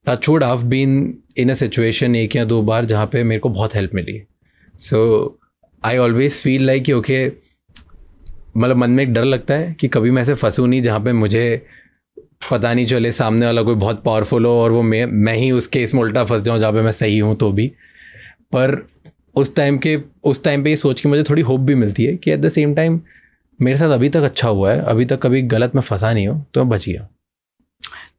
Touch wood, I have been in a situation 1 या 2 बार जहाँ पे मेरे को बहुत हेल्प मिली. So I always feel like कि ओके, मतलब मन में एक डर लगता है कि कभी मैं ऐसे फंसूँ नहीं जहाँ पे मुझे पता नहीं चले सामने वाला कोई बहुत पावरफुल हो और वो मैं ही उस केस में उल्टा फंस जाऊँ जहाँ पे मैं सही हूँ तो भी. पर उस टाइम पे ये सोच के मुझे थोड़ी होप भी मिलती है कि एट द सेम टाइम मेरे साथ अभी तक अच्छा हुआ है, अभी तक कभी गलत में फंसा नहीं हूँ, तो मैं बच गया.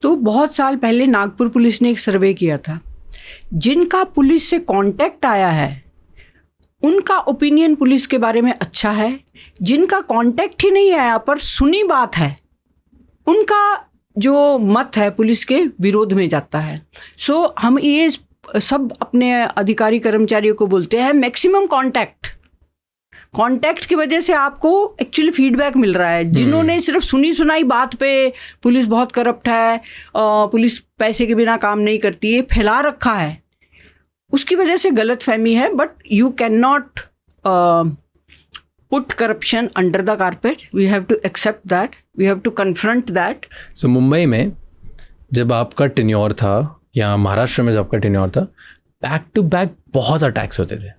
तो बहुत साल पहले नागपुर पुलिस ने एक सर्वे किया था. जिनका पुलिस से कांटेक्ट आया है उनका ओपिनियन पुलिस के बारे में अच्छा है. जिनका कांटेक्ट ही नहीं आया पर सुनी बात है, उनका जो मत है पुलिस के विरोध में जाता है. सो हम ये सब अपने अधिकारी कर्मचारियों को बोलते हैं, मैक्सिमम कांटेक्ट की वजह से आपको एक्चुअली फीडबैक मिल रहा है. जिन्होंने सिर्फ सुनी सुनाई बात पे पुलिस बहुत करप्ट है, पुलिस पैसे के बिना काम नहीं करती है, फैला रखा है, उसकी वजह से गलत फहमी है. But you can not put corruption under the carpet. We have to accept that. We have to confront that. So Mumbai में जब आपका टेन्योर था या महाराष्ट्र में जब आपका टेन्योर था, बैक टू बैक बहुत अटैक्स होते थे.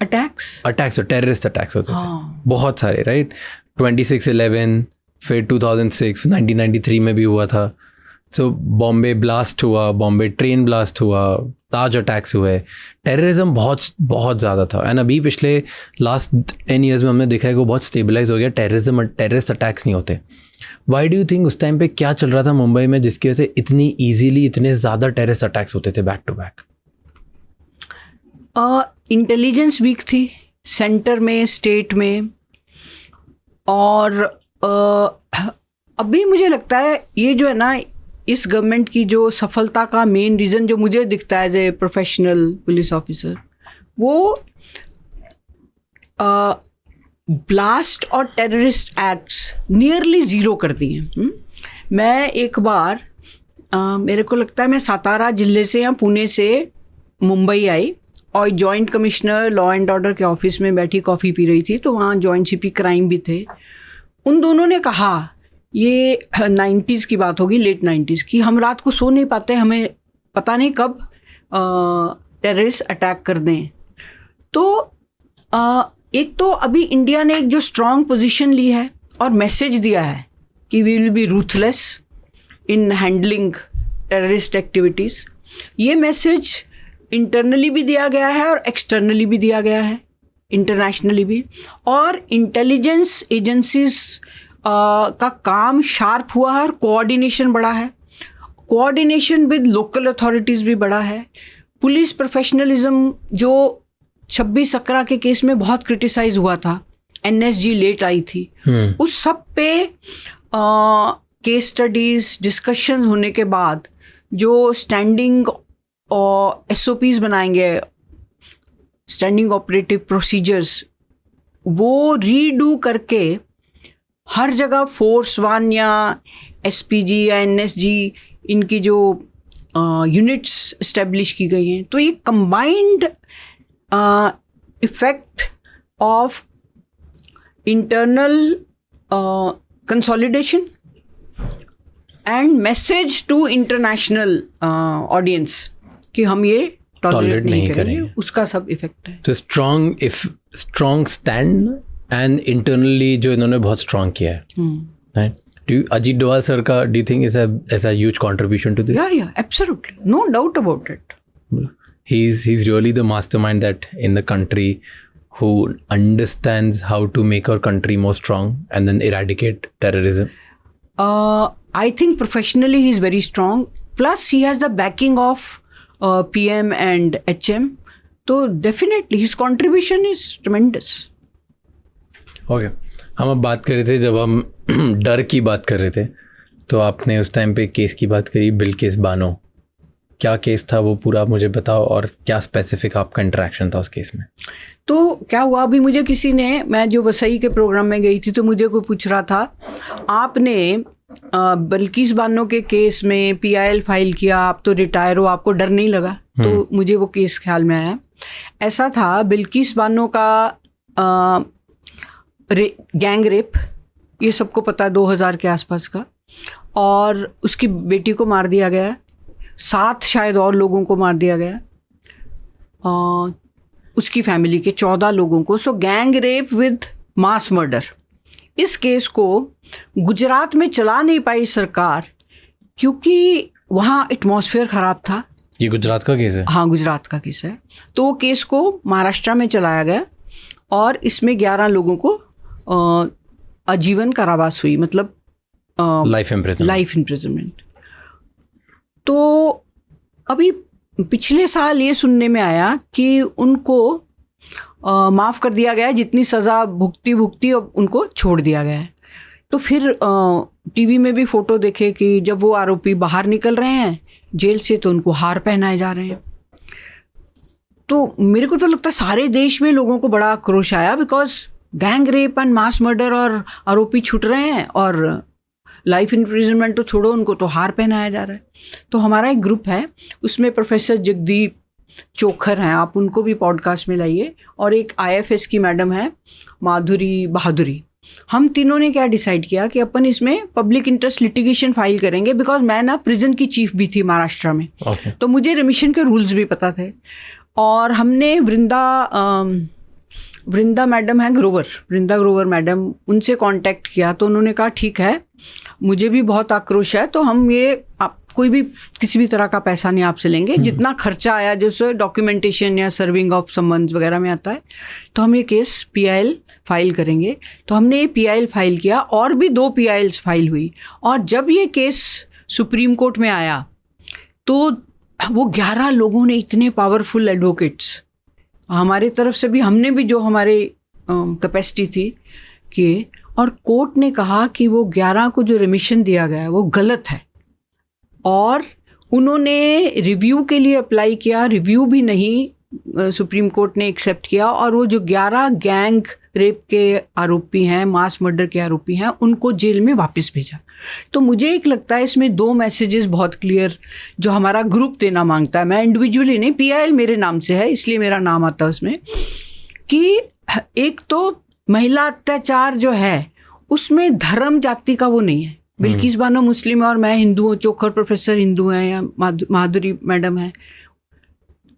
अटैक्स टेररिस्ट अटैक्स होते थे बहुत सारे, राइट? 26/11, फिर 2006, 1993 में भी हुआ था. सो बॉम्बे ब्लास्ट हुआ, बॉम्बे ट्रेन ब्लास्ट हुआ, ताज अटैक्स हुए, टेररिज्म बहुत ज़्यादा था. एंड अभी पिछले लास्ट 10 ईयर्स में हमने देखा है कि वो बहुत स्टेबलाइज हो गया, टेररिस्ट अटैक्स नहीं होते. वाई डू यू थिंक उस टाइम पे क्या चल रहा था मुंबई में जिसकी वजह से इतनी ईजीली इतने ज़्यादा टेररिस्ट अटैक्स होते थे back to back? Intelligence weak थी सेंटर में, स्टेट में. और अभी मुझे लगता है ये जो है ना, इस गवर्नमेंट की जो सफलता का मेन रीज़न जो मुझे दिखता है as a professional police officer, वो ब्लास्ट और टेररिस्ट एक्ट्स नियरली ज़ीरो कर दिए। मैं एक बार मेरे को लगता है मैं सातारा ज़िले से या पुणे से मुंबई आई और joint commissioner law and order के ऑफिस में बैठी कॉफ़ी पी रही थी, तो वहाँ जॉइंट सीपी क्राइम भी थे। उन दोनों ने कहा, ये 90s की बात होगी, लेट 90s की, हम रात को सो नहीं पाते, हमें पता नहीं कब टेररिस्ट अटैक कर दें। तो एक तो अभी इंडिया ने एक जो स्ट्रॉन्ग पोजीशन ली है और मैसेज दिया है कि we will be ruthless in handling terrorist activities, ये मैसेज इंटरनली भी दिया गया है और एक्सटर्नली भी दिया गया है, इंटरनेशनली भी। और इंटेलिजेंस एजेंसीज का काम शार्प हुआ है और कोऑर्डिनेशन बढ़ा है, कोऑर्डिनेशन विद लोकल अथॉरिटीज़ भी बढ़ा है। पुलिस प्रोफेशनलिज्म जो 26 सकरा के केस में बहुत क्रिटिसाइज हुआ था, एनएसजी लेट आई थी, उस सब पे केस स्टडीज डिस्कशंस होने के बाद जो स्टैंडिंग SOPs बनाएंगे, स्टैंडिंग ऑपरेटिव प्रोसीजर्स, वो रीडू करके हर जगह फोर्स 1 या SPG या NSG इनकी जो यूनिट्स इस्टेब्लिश की गई हैं। तो ये combined effect of internal consolidation and message to international audience कि हम ये टॉलरेट नहीं करेंगे, उसका सब इफेक्ट है। तो स्ट्रॉन्ग स्टैंड एंड इंटरनली जो इन्होंने बहुत स्ट्रॉन्ग किया है। अजीत डोभाल सर का do you think is a huge contribution to this? या absolutely, no doubt about it. He's really the mastermind that in the country who understands how to make our country more strong and then eradicate terrorism. I think professionally he's very strong. Plus he has the backing of PM and HM. So definitely his contribution is tremendous. Okay. हम अब बात कर रहे थे, जब हम डर की बात कर रहे थे तो आपने उस टाइम पे केस की बात करी, बिल्किस बानो। क्या केस था वो पूरा मुझे बताओ, और क्या स्पेसिफिक आपका इंटरेक्शन था उस केस में? तो क्या हुआ, अभी मुझे किसी ने, मैं जो वसई के प्रोग्राम में गई थी तो मुझे कोई पूछ रहा था, आपने बिल्किस बानो के केस में PIL फाइल किया, आप तो रिटायर हो, आपको डर नहीं लगा? तो मुझे वो केस ख्याल में आया। ऐसा था, बिल्किस बानो का गैंग रेप, ये सबको पता है, 2000 के आसपास का, और उसकी बेटी को मार दिया गया, 7 शायद और लोगों को मार दिया गया, उसकी फैमिली के 14 लोगों को। So gang rape with mass murder. इस केस को गुजरात में चला नहीं पाई सरकार क्योंकि वहाँ एटमॉस्फेयर ख़राब था। ये गुजरात का केस है? हाँ, गुजरात का केस है। तो वो केस को महाराष्ट्र में चलाया गया और इसमें 11 लोगों को आजीवन कारावास हुई, मतलब लाइफ इम्प्रिजनमेंट। तो अभी पिछले साल ये सुनने में आया कि उनको माफ़ कर दिया गया, जितनी सज़ा भुगती अब उनको छोड़ दिया गया है। तो फिर टीवी में भी फ़ोटो देखे कि जब वो आरोपी बाहर निकल रहे हैं जेल से तो उनको हार पहनाए जा रहे हैं। तो मेरे को तो लगता है सारे देश में लोगों को बड़ा आक्रोश आया, because gang rape and mass murder और आरोपी छूट रहे हैं और लाइफ इम्प्रिजनमेंट तो छोड़ो, उनको तो हार पहनाया जा रहा है। तो हमारा एक ग्रुप है, उसमें प्रोफेसर जगदीप चोखर हैं, आप उनको भी पॉडकास्ट में लाइए, और एक IFS की मैडम है माधुरी बहादुरी। हम तीनों ने क्या डिसाइड किया कि अपन इसमें पब्लिक इंटरेस्ट लिटिगेशन फाइल करेंगे, बिकॉज मैं ना प्रिजन की चीफ भी थी महाराष्ट्र में। तो मुझे रेमिशन के रूल्स भी पता थे। और हमने वृंदा मैडम है वृंदा ग्रोवर मैडम, उनसे कांटेक्ट किया। तो उन्होंने कहा ठीक है, मुझे भी बहुत आक्रोश है, तो हम ये आप कोई भी किसी भी तरह का पैसा नहीं आपसे लेंगे, जितना खर्चा आया जैसे डॉक्यूमेंटेशन या सर्विंग ऑफ समन्स वगैरह में आता है, तो हम ये केस PIL फाइल करेंगे। तो हमने ये PIL फाइल किया और भी 2 PILs फाइल हुई। और जब ये केस सुप्रीम कोर्ट में आया तो वो 11 लोगों ने, इतने पावरफुल एडवोकेट्स हमारे तरफ से भी, हमने भी जो हमारे कैपेसिटी थी किए, और कोर्ट ने कहा कि वो 11 को जो रेमिशन दिया गया है वो गलत है। और उन्होंने रिव्यू के लिए अप्लाई किया, रिव्यू भी नहीं सुप्रीम कोर्ट ने एक्सेप्ट किया और वो जो 11 गैंग रेप के आरोपी हैं, मास मर्डर के आरोपी हैं, उनको जेल में वापस भेजा। तो मुझे एक लगता है इसमें 2 मैसेजेस बहुत क्लियर जो हमारा ग्रुप देना मांगता है। मैं इंडिविजुअली नहीं, PIL मेरे नाम से है इसलिए मेरा नाम आता है उसमें, कि एक तो महिला अत्याचार जो है उसमें धर्म जाति का वो नहीं है। बिल्किस बानो मुस्लिम है और मैं हिंदू हूँ, चोखर प्रोफेसर हिंदू हैं या माधुरी मैडम है,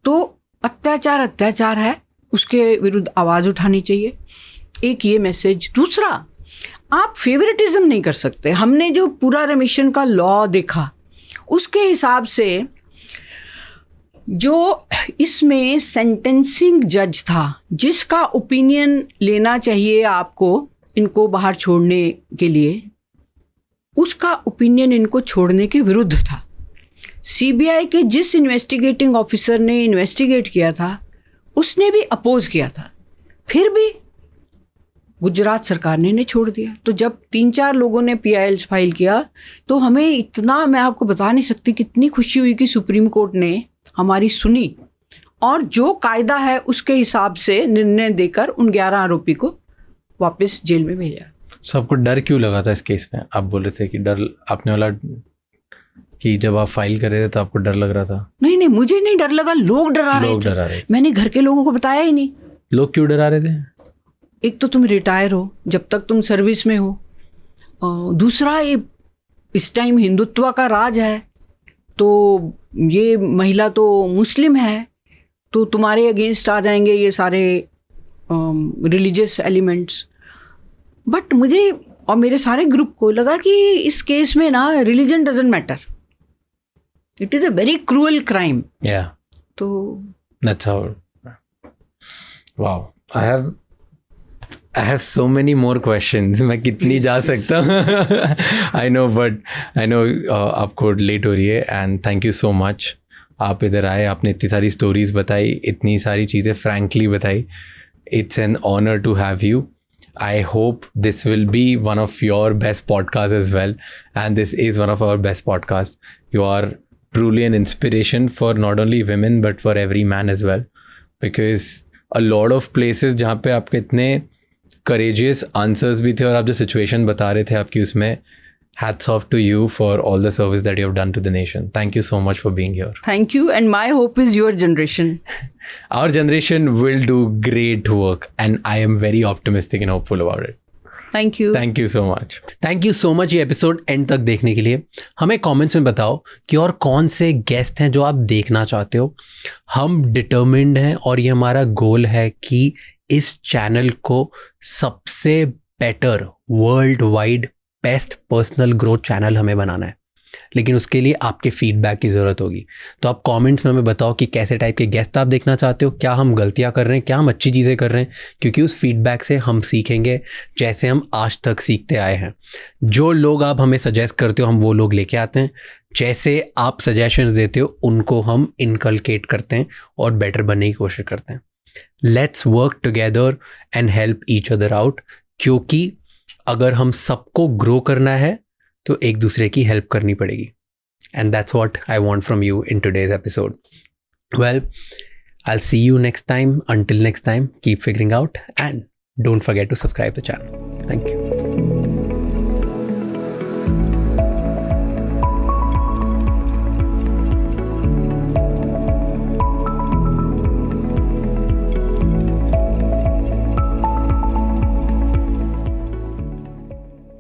तो अत्याचार है, उसके विरुद्ध आवाज़ उठानी चाहिए। एक ये मैसेज। दूसरा, आप फेवरेटिज्म नहीं कर सकते। हमने जो पूरा रेमिशन का लॉ देखा उसके हिसाब से जो इसमें सेंटेंसिंग जज था, जिसका ओपिनियन लेना चाहिए आपको इनको बाहर छोड़ने के लिए, उसका ओपिनियन इनको छोड़ने के विरुद्ध था। CBI के जिस इन्वेस्टिगेटिंग ऑफिसर ने इन्वेस्टिगेट किया था उसने भी अपोज किया था, फिर भी गुजरात सरकार ने छोड़ दिया। तो जब 3-4 लोगों ने PILs फाइल किया तो हमें इतना, मैं आपको बता नहीं सकती कितनी खुशी हुई कि सुप्रीम कोर्ट ने हमारी सुनी और जो कायदा है उसके हिसाब से निर्णय देकर उन 11 आरोपी को वापस जेल में भेजा। सबको डर क्यों लगा था इस केस में? आप बोले थे कि डर, आपने वाला कि जब आप फाइल कर रहे थे तो आपको डर लग रहा था? नहीं, मुझे नहीं डर लगा, लोग डरा रहे थे। मैंने घर के लोगों को बताया ही नहीं। लोग क्यों डरा रहे थे? एक तो तुम रिटायर हो, जब तक तुम सर्विस में हो, दूसरा ये इस टाइम हिंदुत्व का राज है, तो ये महिला तो मुस्लिम है, तो तुम्हारे अगेंस्ट आ जाएंगे ये सारे रिलीजियस एलिमेंट्स। बट मुझे और मेरे सारे ग्रुप को लगा कि इस केस में ना religion doesn't matter, it is a very cruel crime. तो that's how. Wow, I have so many more questions. मैं कितनी जा सकता हूँ? I know, आपको लेट हो रही है, and thank you so much. आप इधर आए, आपने इतनी सारी स्टोरीज बताई, इतनी सारी चीज़ें फ्रैंकली बताई. It's an honor to have you. I hope this will be one of your best podcasts as well, and this is one of our best podcasts. You are truly an inspiration for not only women but for every man as well, because a lot of places जहाँ पे आपके इतने courageous answers भी थे और आप जो situation बता रहे थे आपकी, उसमें hats off to you for all the service that you have done to the nation. Thank you so much for being here. Thank you, and my hope is your generation. Our generation will do great work, and I am very optimistic and hopeful about it. Thank you. Thank you so much. Thank you so much ये episode and तक देखने के लिए। हमें comments में बताओ कि और कौन से गेस्ट हैं जो आप देखना चाहते हो। हम डिटर्मिन्ड हैं और ये हमारा गोल है कि इस चैनल को सबसे better world wide best personal growth channel हमें बनाना है, लेकिन उसके लिए आपके फीडबैक की ज़रूरत होगी। तो आप कमेंट्स में हमें बताओ कि कैसे टाइप के गेस्ट आप देखना चाहते हो, क्या हम गलतियां कर रहे हैं, क्या हम अच्छी चीज़ें कर रहे हैं, क्योंकि उस फीडबैक से हम सीखेंगे जैसे हम आज तक सीखते आए हैं। जो लोग आप हमें सजेस्ट करते हो हम वो लोग लेके आते हैं, जैसे आप सजेशंस देते हो उनको हम इनकलकेट करते हैं और बेटर बनने की कोशिश करते हैं। Let's work together and help each other out, क्योंकि अगर हम सबको ग्रो करना है तो एक दूसरे की हेल्प करनी पड़ेगी। And that's what I want from you in today's episode. Well, I will see you next time. Until next time, keep figuring out and don't forget to subscribe the channel. Thank you.